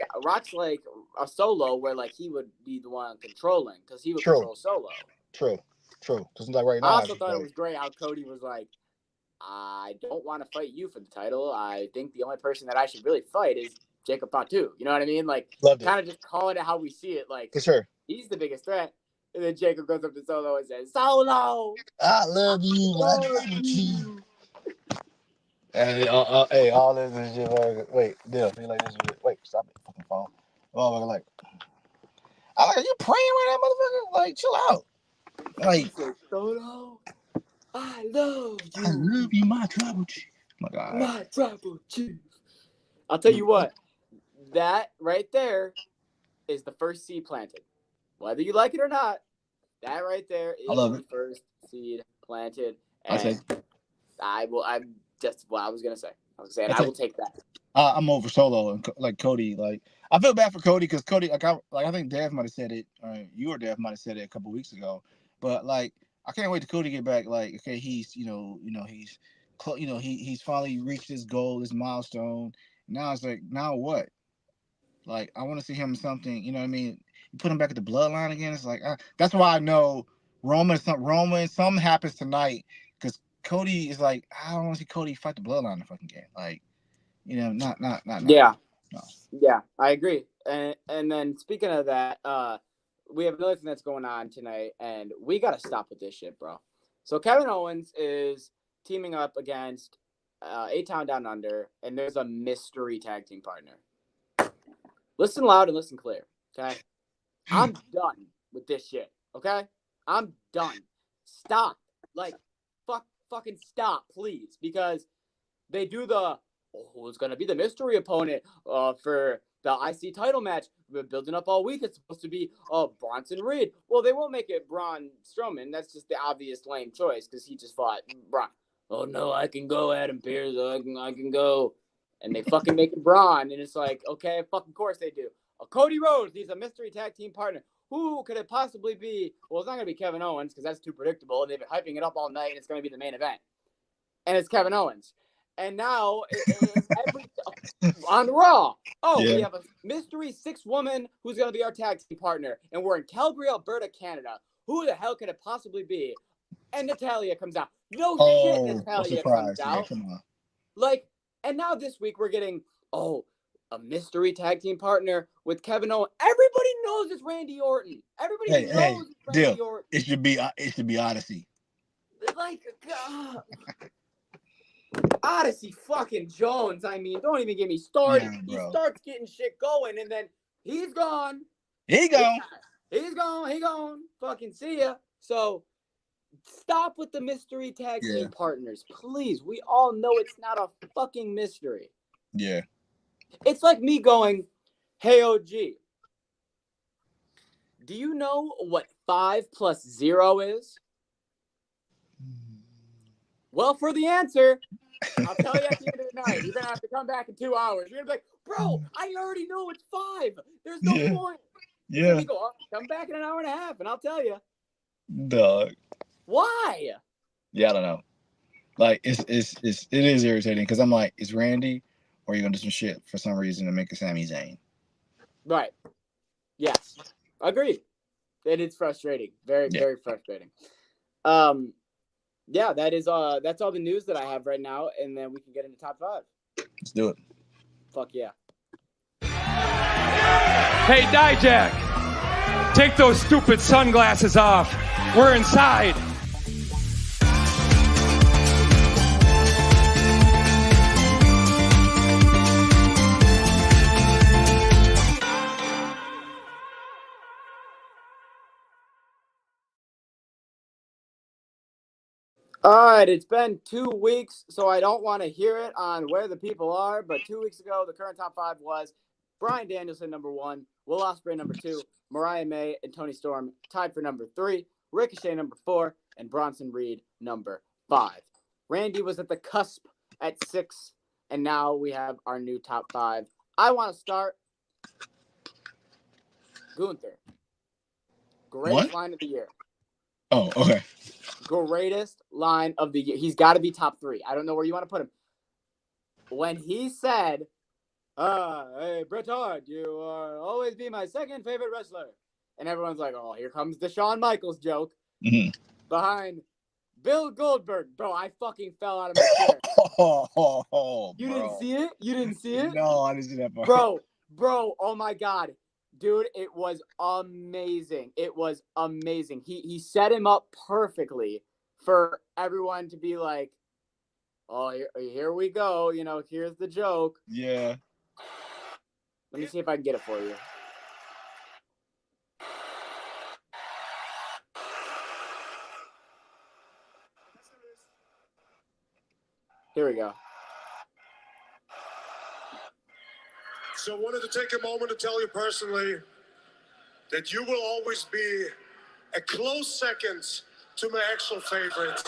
a Solo where like he would be the one controlling because he would control Solo. True. Because like right now, I also thought it was great how Cody was like, I don't want to fight you for the title. I think the only person that I should really fight is Jacob Fatu. You know what I mean? Like, kind of just calling it how we see it. Like, for sure, he's the biggest threat. And then Jacob goes up to Solo and says, Solo, I love you. I love you. And hey, all this is just wait, Dill, like this. Wait, stop it, fucking phone. Oh, like, I'm like, are you praying right now, motherfucker? Like, chill out. Like, Solo, I love you. I love you, my tribal chief. My God. My tribal chief. I'll tell you what, that right there is the first seed planted. Whether you like it or not, that right there is the first seed planted. And I just what I was gonna say. I will take that. I'm over Solo and like Cody. Like I feel bad for Cody because Cody, I think Dev might have said it, or you or Dev might have said it a couple weeks ago. But like I can't wait to Cody get back. Like okay, he's he's finally reached his goal, this milestone. Now it's like now what? Like I want to see him in something. You know what I mean? You put him back at the bloodline again. It's like that's why I know something happens tonight because Cody is like I don't want to see Cody fight the bloodline in the fucking game. Like not. Yeah. No. Yeah, I agree. And then speaking of that, we have another thing that's going on tonight, and we got to stop with this shit, bro. So Kevin Owens is teaming up against A-Town Down Under, and there's a mystery tag team partner. Listen loud and listen clear, okay? I'm done with this shit, okay? I'm done. Stop. Like, fucking stop, please, because they do the who's going to be the mystery opponent for the IC title match. We've been building up all week. It's supposed to be Bronson Reed. Well, they won't make it Braun Strowman. That's just the obvious lame choice because he just fought Braun. Oh, no, I can go, Adam Pearce. I can go. And they fucking make it Braun. And it's like, okay, fucking course they do. Cody Rhodes needs a mystery tag team partner. Who could it possibly be? Well, it's not going to be Kevin Owens because that's too predictable. And they've been hyping it up all night, and it's going to be the main event. And it's Kevin Owens. And now on Raw, we have a mystery 6-woman who's going to be our tag team partner. And we're in Calgary, Alberta, Canada. Who the hell could it possibly be? And Natalya comes out. No shit, Natalya comes out. Yeah, come on. Like, and now this week we're getting, a mystery tag team partner with Kevin Owens. Everybody knows it's Randy Orton. Everybody knows it's Randy Orton. It should be Odyssey. Like, Odyssey fucking Jones. I mean, don't even get me started. Yeah, He bro. starts getting shit going, and then he's gone. Here you go. He's gone. He gone. Fucking see ya. So stop with the mystery tag team partners, please. We all know it's not a fucking mystery. Yeah. It's like me going, "Hey, OG, do you know what 5 plus 0 is?" Well, for the answer, I'll tell you at the end of the night. You're going to have to come back in 2 hours. You're going to be like, "Bro, I already know it's 5. There's no point." Yeah. Me go, "Oh, come back in an hour and a half, and I'll tell you." Dog. Why? Yeah, I don't know. Like, it is irritating because I'm like, it's Randy, or you're going to do some shit for some reason to make it Sami Zayn. Right. Yes. Agreed. It is frustrating. Very, very frustrating. Yeah, that's all the news that I have right now, and then we can get into top 5. Let's do it. Fuck yeah. Hey, Dijak, take those stupid sunglasses off. We're inside. All right, it's been 2 weeks, so I don't want to hear it on where the people are, but 2 weeks ago, the current top 5 was Bryan Danielson, number 1, Will Ospreay, number 2, Mariah May and Toni Storm tied for number 3, Ricochet, number 4, and Bronson Reed, number 5. Randy was at the cusp at 6, and now we have our new top 5. I want to start Gunther. Greatest line of the year. Oh, okay. Greatest line of the year. He's got to be top 3. I don't know where you want to put him. When he said, "Hey, Bret Hart, you will always be my second favorite wrestler," and everyone's like, "Oh, here comes the Shawn Michaels joke." Mm-hmm. Behind Bill Goldberg. Bro, I fucking fell out of my chair. You didn't see it? You didn't see it? No, I didn't see that part. Bro, oh my God. Dude, it was amazing. It was amazing. He set him up perfectly for everyone to be like, "Oh, here we go. You know, here's the joke." Yeah. Let me see if I can get it for you. Here we go. So I wanted to take a moment to tell you personally that you will always be a close second to my actual favorite.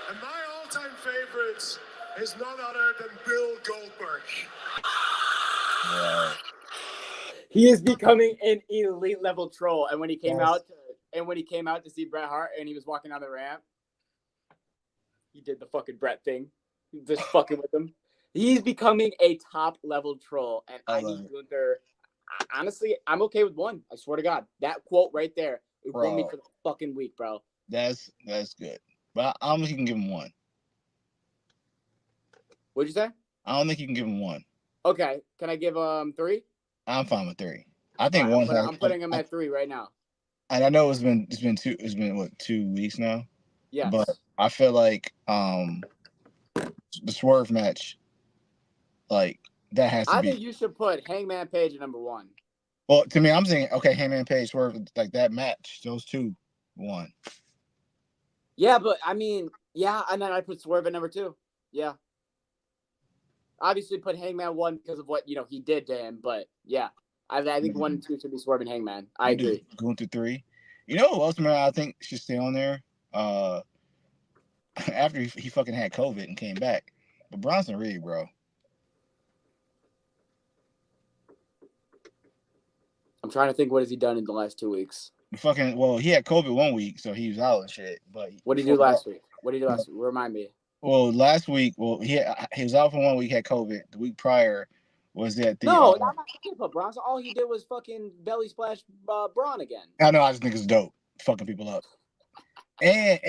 And my all-time favorite is none other than Bill Goldberg. Yeah. He is becoming an elite level troll. And when he came out to see Bret Hart and he was walking down the ramp, he did the fucking Bret thing. Just fucking with him. He's becoming a top level troll. And I need Gunther. Honestly, I'm okay with 1. I swear to God. That quote right there, it won me for the fucking week, bro. That's good. But I don't think you can give him 1. What'd you say? I don't think you can give him 1. Okay. Can I give 3? I'm fine with 3. I think right, 1. I'm putting him at 3 right now. And I know it's been 2 weeks now. Yes. But I feel like the Swerve match, like, that has to be. I think you should put Hangman Page at number 1. Well, to me, I'm saying, okay, Hangman Page, Swerve, like that match, those 2 won. Yeah, but I mean, yeah, and then I put Swerve at number 2. Yeah. Obviously put Hangman 1 because of what, he did to him, but yeah. I think 1 and 2 should be Swerve and Hangman. I agree. Going to 3. You know who else, man, I think should stay on there? After he fucking had COVID and came back. But Bronson Reed, bro. I'm trying to think, what has he done in the last 2 weeks? He had COVID 1 week, so he was out and shit. But what did he do last week? Remind me. Well, last week, he was out for 1 week, had COVID. The week prior was that the I'm not put Bronson. All he did was fucking belly splash Braun again. I know. I just think it's dope, fucking people up. And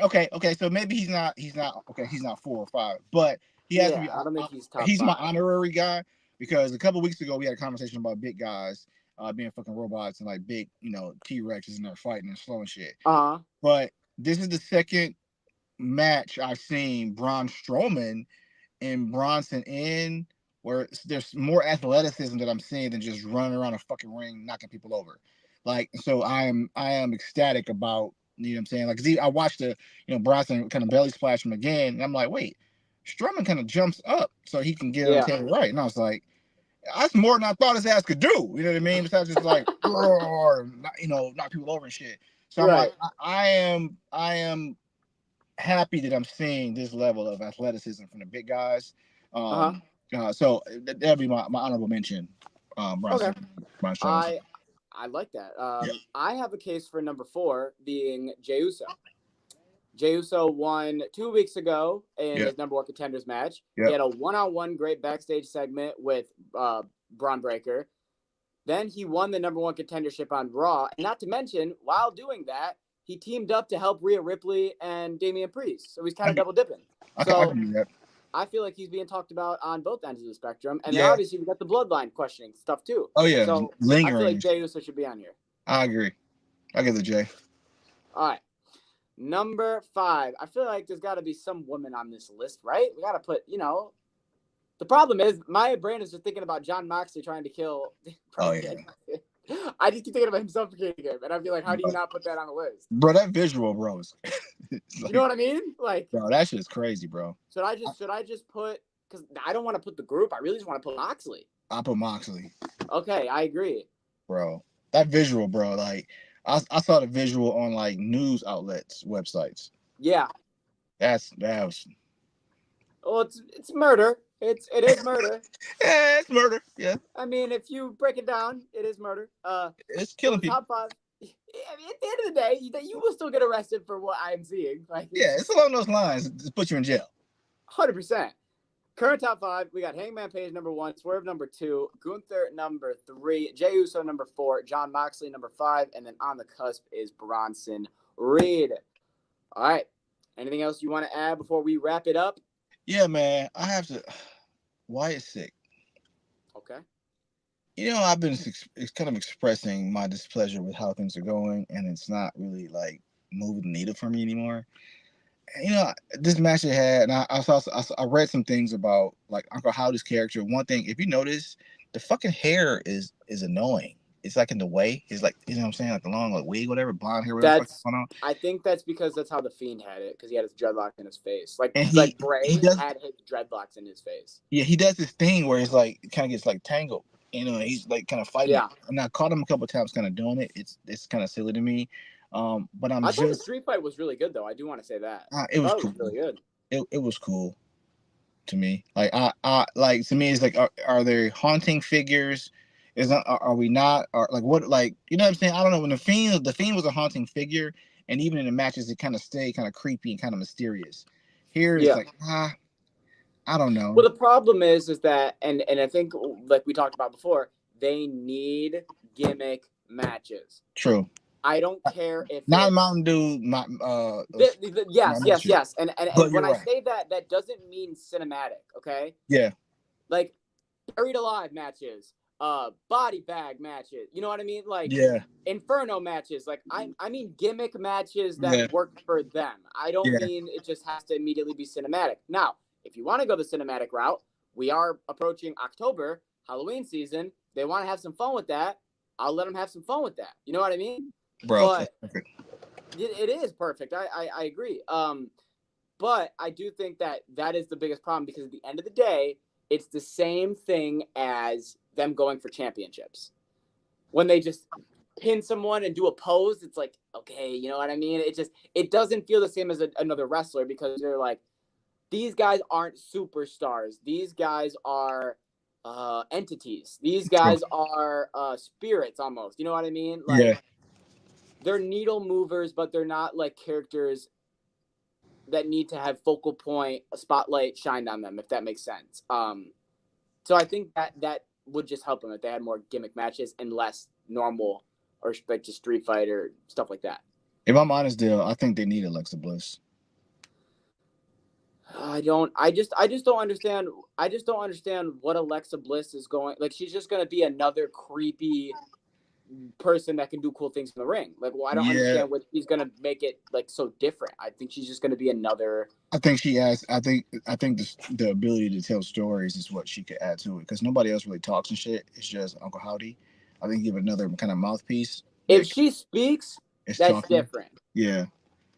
okay, so maybe he's not 4 or 5, but he has to be. I don't think he's top. He's 5. my honorary guy because a couple weeks ago we had a conversation about big guys, being fucking robots and like big, T-Rexes and they're fighting and slow and shit. Uh-huh. But this is the second match I've seen Braun Strowman and Bronson in where there's more athleticism that I'm seeing than just running around a fucking ring knocking people over. Like, so I am ecstatic about, you know what I'm saying? Like, 'cause I watched Bronson kind of belly splash him again, and I'm like, wait, Strowman kind of jumps up so he can get on the table right. And I was like, that's more than I thought his ass could do. You know what I mean? Besides just like roar, knock people over and shit. So I'm like, I am happy that I'm seeing this level of athleticism from the big guys. So that'd be my honorable mention. Bronson. I like that. I have a case for number 4 being Jey Uso. Jey Uso won 2 weeks ago in his number 1 contenders match. He had a one-on-one great backstage segment with Braun Breaker. Then he won the number 1 contendership on Raw. And not to mention, while doing that, he teamed up to help Rhea Ripley and Damian Priest. So he's kind of double dipping. So I feel like he's being talked about on both ends of the spectrum. And then obviously we got the bloodline questioning stuff too. Oh yeah, so lingering. I feel like Jey Uso should be on here. I agree. I give the Jey. All right. Number 5. I feel like there's got to be some woman on this list, right? We got to put, the problem is my brain is just thinking about John Moxley trying to kill. Oh yeah. I just keep thinking about him suffocating him, and I feel like, how do you not put that on the list, bro? That visual, bro, is like, you know what I mean? Like, bro, that shit is crazy, bro. Should I just put? Because I don't want to put the group. I really just want to put Moxley. I put Moxley. Okay, I agree, bro. That visual, bro. Like, I saw the visual on like news outlets, websites. Yeah, that was. Well, it's murder. It is murder. Yeah, it's murder. Yeah. I mean, if you break it down, it is murder. It's killing people. Top 5. I mean, at the end of the day, you will still get arrested for what I'm seeing. Like, yeah, it's along those lines. Just put you in jail. 100%. Current top 5, we got Hangman Page number 1, Swerve number 2, Gunther number 3, Jey Uso number 4, John Moxley number 5, and then on the cusp is Bronson Reed. All right. Anything else you want to add before we wrap it up? Yeah, man. I have to. Wyatt's sick. Okay. I've been kind of expressing my displeasure with how things are going, and it's not really like moving the needle for me anymore. This match they had, and I read some things about like Uncle Howdy's character. One thing, if you notice, the fucking hair is annoying. It's like in the way. It's like, you know what I'm saying, like the long like wig, whatever, blonde hair, whatever. I think that's because that's how the Fiend had it, because he had his dreadlocks in his face. Like Bray had his dreadlocks in his face. Yeah, he does this thing where it's like it kind of gets like tangled. He's like kind of fighting. Yeah. And I caught him a couple of times kind of doing it. It's kind of silly to me. But I thought the street fight was really good though. I do want to say that. It was cool. Really good. It was cool to me. Like I like to me it's like are there haunting figures? Are we not? Or like what? Like, you know what I'm saying? I don't know. When the Fiend was a haunting figure, and even in the matches, it kind of stayed kind of creepy and kind of mysterious. Here, it's like I don't know. Well, the problem is that, and I think like we talked about before, they need gimmick matches. True. I don't care if not Mountain Dew. Yes. And when I say that, that doesn't mean cinematic. Okay. Yeah. Like buried alive matches. Body bag matches, you know what I mean? Like Inferno matches. Like I mean gimmick matches that work for them. I don't mean it just has to immediately be cinematic. Now, if you want to go the cinematic route, we are approaching October, Halloween season. They want to have some fun with that. I'll let them have some fun with that. You know what I mean? Bro, but it is perfect. I agree. But I do think that is the biggest problem, because at the end of the day, it's the same thing as them going for championships. When they just pin someone and do a pose, it's like, okay, you know what I mean? It doesn't feel the same as another wrestler, because they're like, these guys aren't superstars. These guys are entities. These guys are spirits almost. You know what I mean? Like, they're needle movers, but they're not like characters that need to have focal point, a spotlight shined on them, if that makes sense. So I think that would just help them if they had more gimmick matches and less normal or like just Street Fighter stuff like that. If I'm honest, Dale, I think they need Alexa Bliss. I just don't understand. I just don't understand what Alexa Bliss is going. Like, she's just going to be another creepy person that can do cool things in the ring. Like, well, I don't understand what she's gonna make it like so different. I think she's just gonna be another. I think she has. I think the ability to tell stories is what she could add to it because nobody else really talks and shit. It's just Uncle Howdy. I think give another kind of mouthpiece. If she speaks, that's talking. different. Yeah.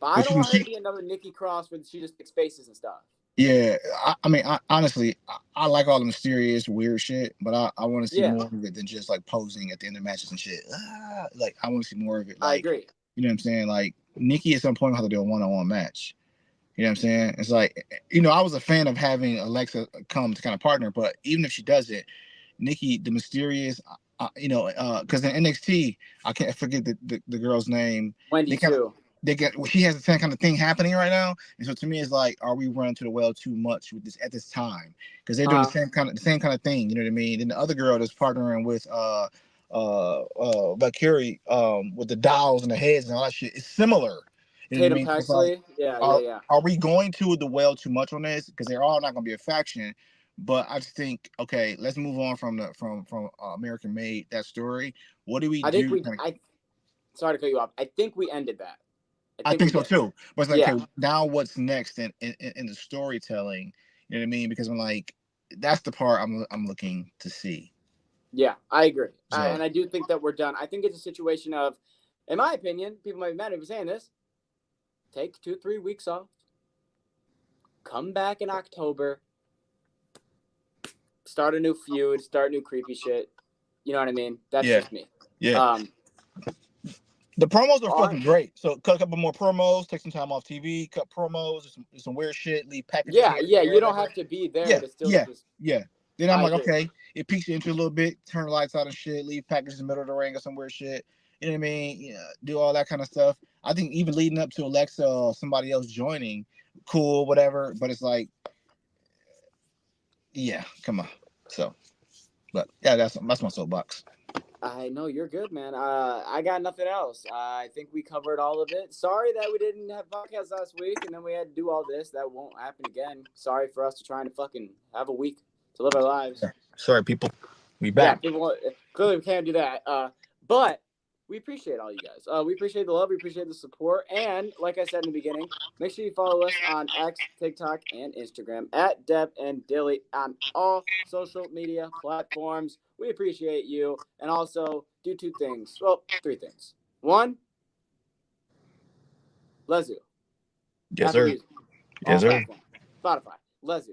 But I don't want her to be another Nikki Cross where she just makes faces and stuff. Yeah, I mean, honestly, I like all the mysterious, weird shit, but I want to see more of it than just like posing at the end of matches and shit. Like, I want to see more of it. Like, I agree. You know what I'm saying? Like, Nikki at some point will have to do a one-on-one match. You know what I'm saying? It's like, I was a fan of having Alexa come to kind of partner, but even if she does it, Nikki, the mysterious, because in NXT, I can't forget the girl's name. Wendy too. She has the same kind of thing happening right now, and so to me, it's like, are we running to the well too much with this at this time? Because they're doing the same kind of thing. You know what I mean? And the other girl that's partnering with Valkyrie with the dolls and the heads and all that shit is similar. You know Tatum Paxley, like, Are we going to the well too much on this? Because they're all not going to be a faction. But I just think, okay, let's move on from American Made, that story. What do we do? Sorry to cut you off. I think we ended that. I think so too. But it's like, okay, now what's next in the storytelling? You know what I mean? Because I'm like, that's the part I'm looking to see. Yeah, I agree. So, and I do think that we're done. I think it's a situation of, in my opinion, people might be mad at me saying this, take 2-3 weeks off, come back in October, start a new feud, start new creepy shit. You know what I mean? That's just me. Yeah. The promos are fucking great. So cut a couple more promos, take some time off TV, cut promos, some weird shit, leave packages. Yeah. You don't have to be there to still just. Then I'm like, okay, it piques your interest a little bit, turn the lights out and shit, leave packages in the middle of the ring or some weird shit. You know what I mean? Yeah, do all that kind of stuff. I think even leading up to Alexa or somebody else joining, cool, whatever. But it's like, yeah, come on. So, but yeah, that's my soapbox. I know you're good, man. I got nothing else. I think we covered all of it. Sorry that we didn't have podcasts last week, and then we had to do all this. That won't happen again. Sorry for us to trying to fucking have a week to live our lives. Sorry, people. We back. Yeah, clearly we can't do that. But we appreciate all you guys. We appreciate the love. We appreciate the support. And like I said in the beginning, make sure you follow us on X, TikTok, and Instagram at Deb and Dilly on all social media platforms. We appreciate you. And also do 2 things. Well, 3 things. 1, Lezu. Yes, sir. Music, yes, sir. Spotify. Lezu.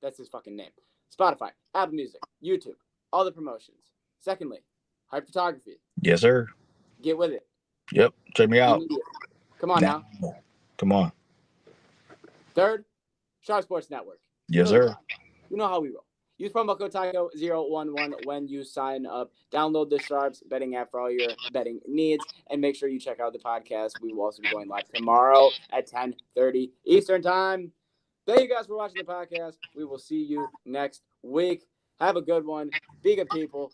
That's his fucking name. Spotify, Apple Music, YouTube, all the promotions. Secondly, Hype Photography. Yes, sir. Get with it. Yep. Check me out. Come on now. Come on. Third, Sharp Sports Network. Yes, sir. You know how we roll. Use promo code TACO011 when you sign up. Download the Sharps betting app for all your betting needs. And make sure you check out the podcast. We will also be going live tomorrow at 10:30 Eastern Time. Thank you guys for watching the podcast. We will see you next week. Have a good one. Be good people.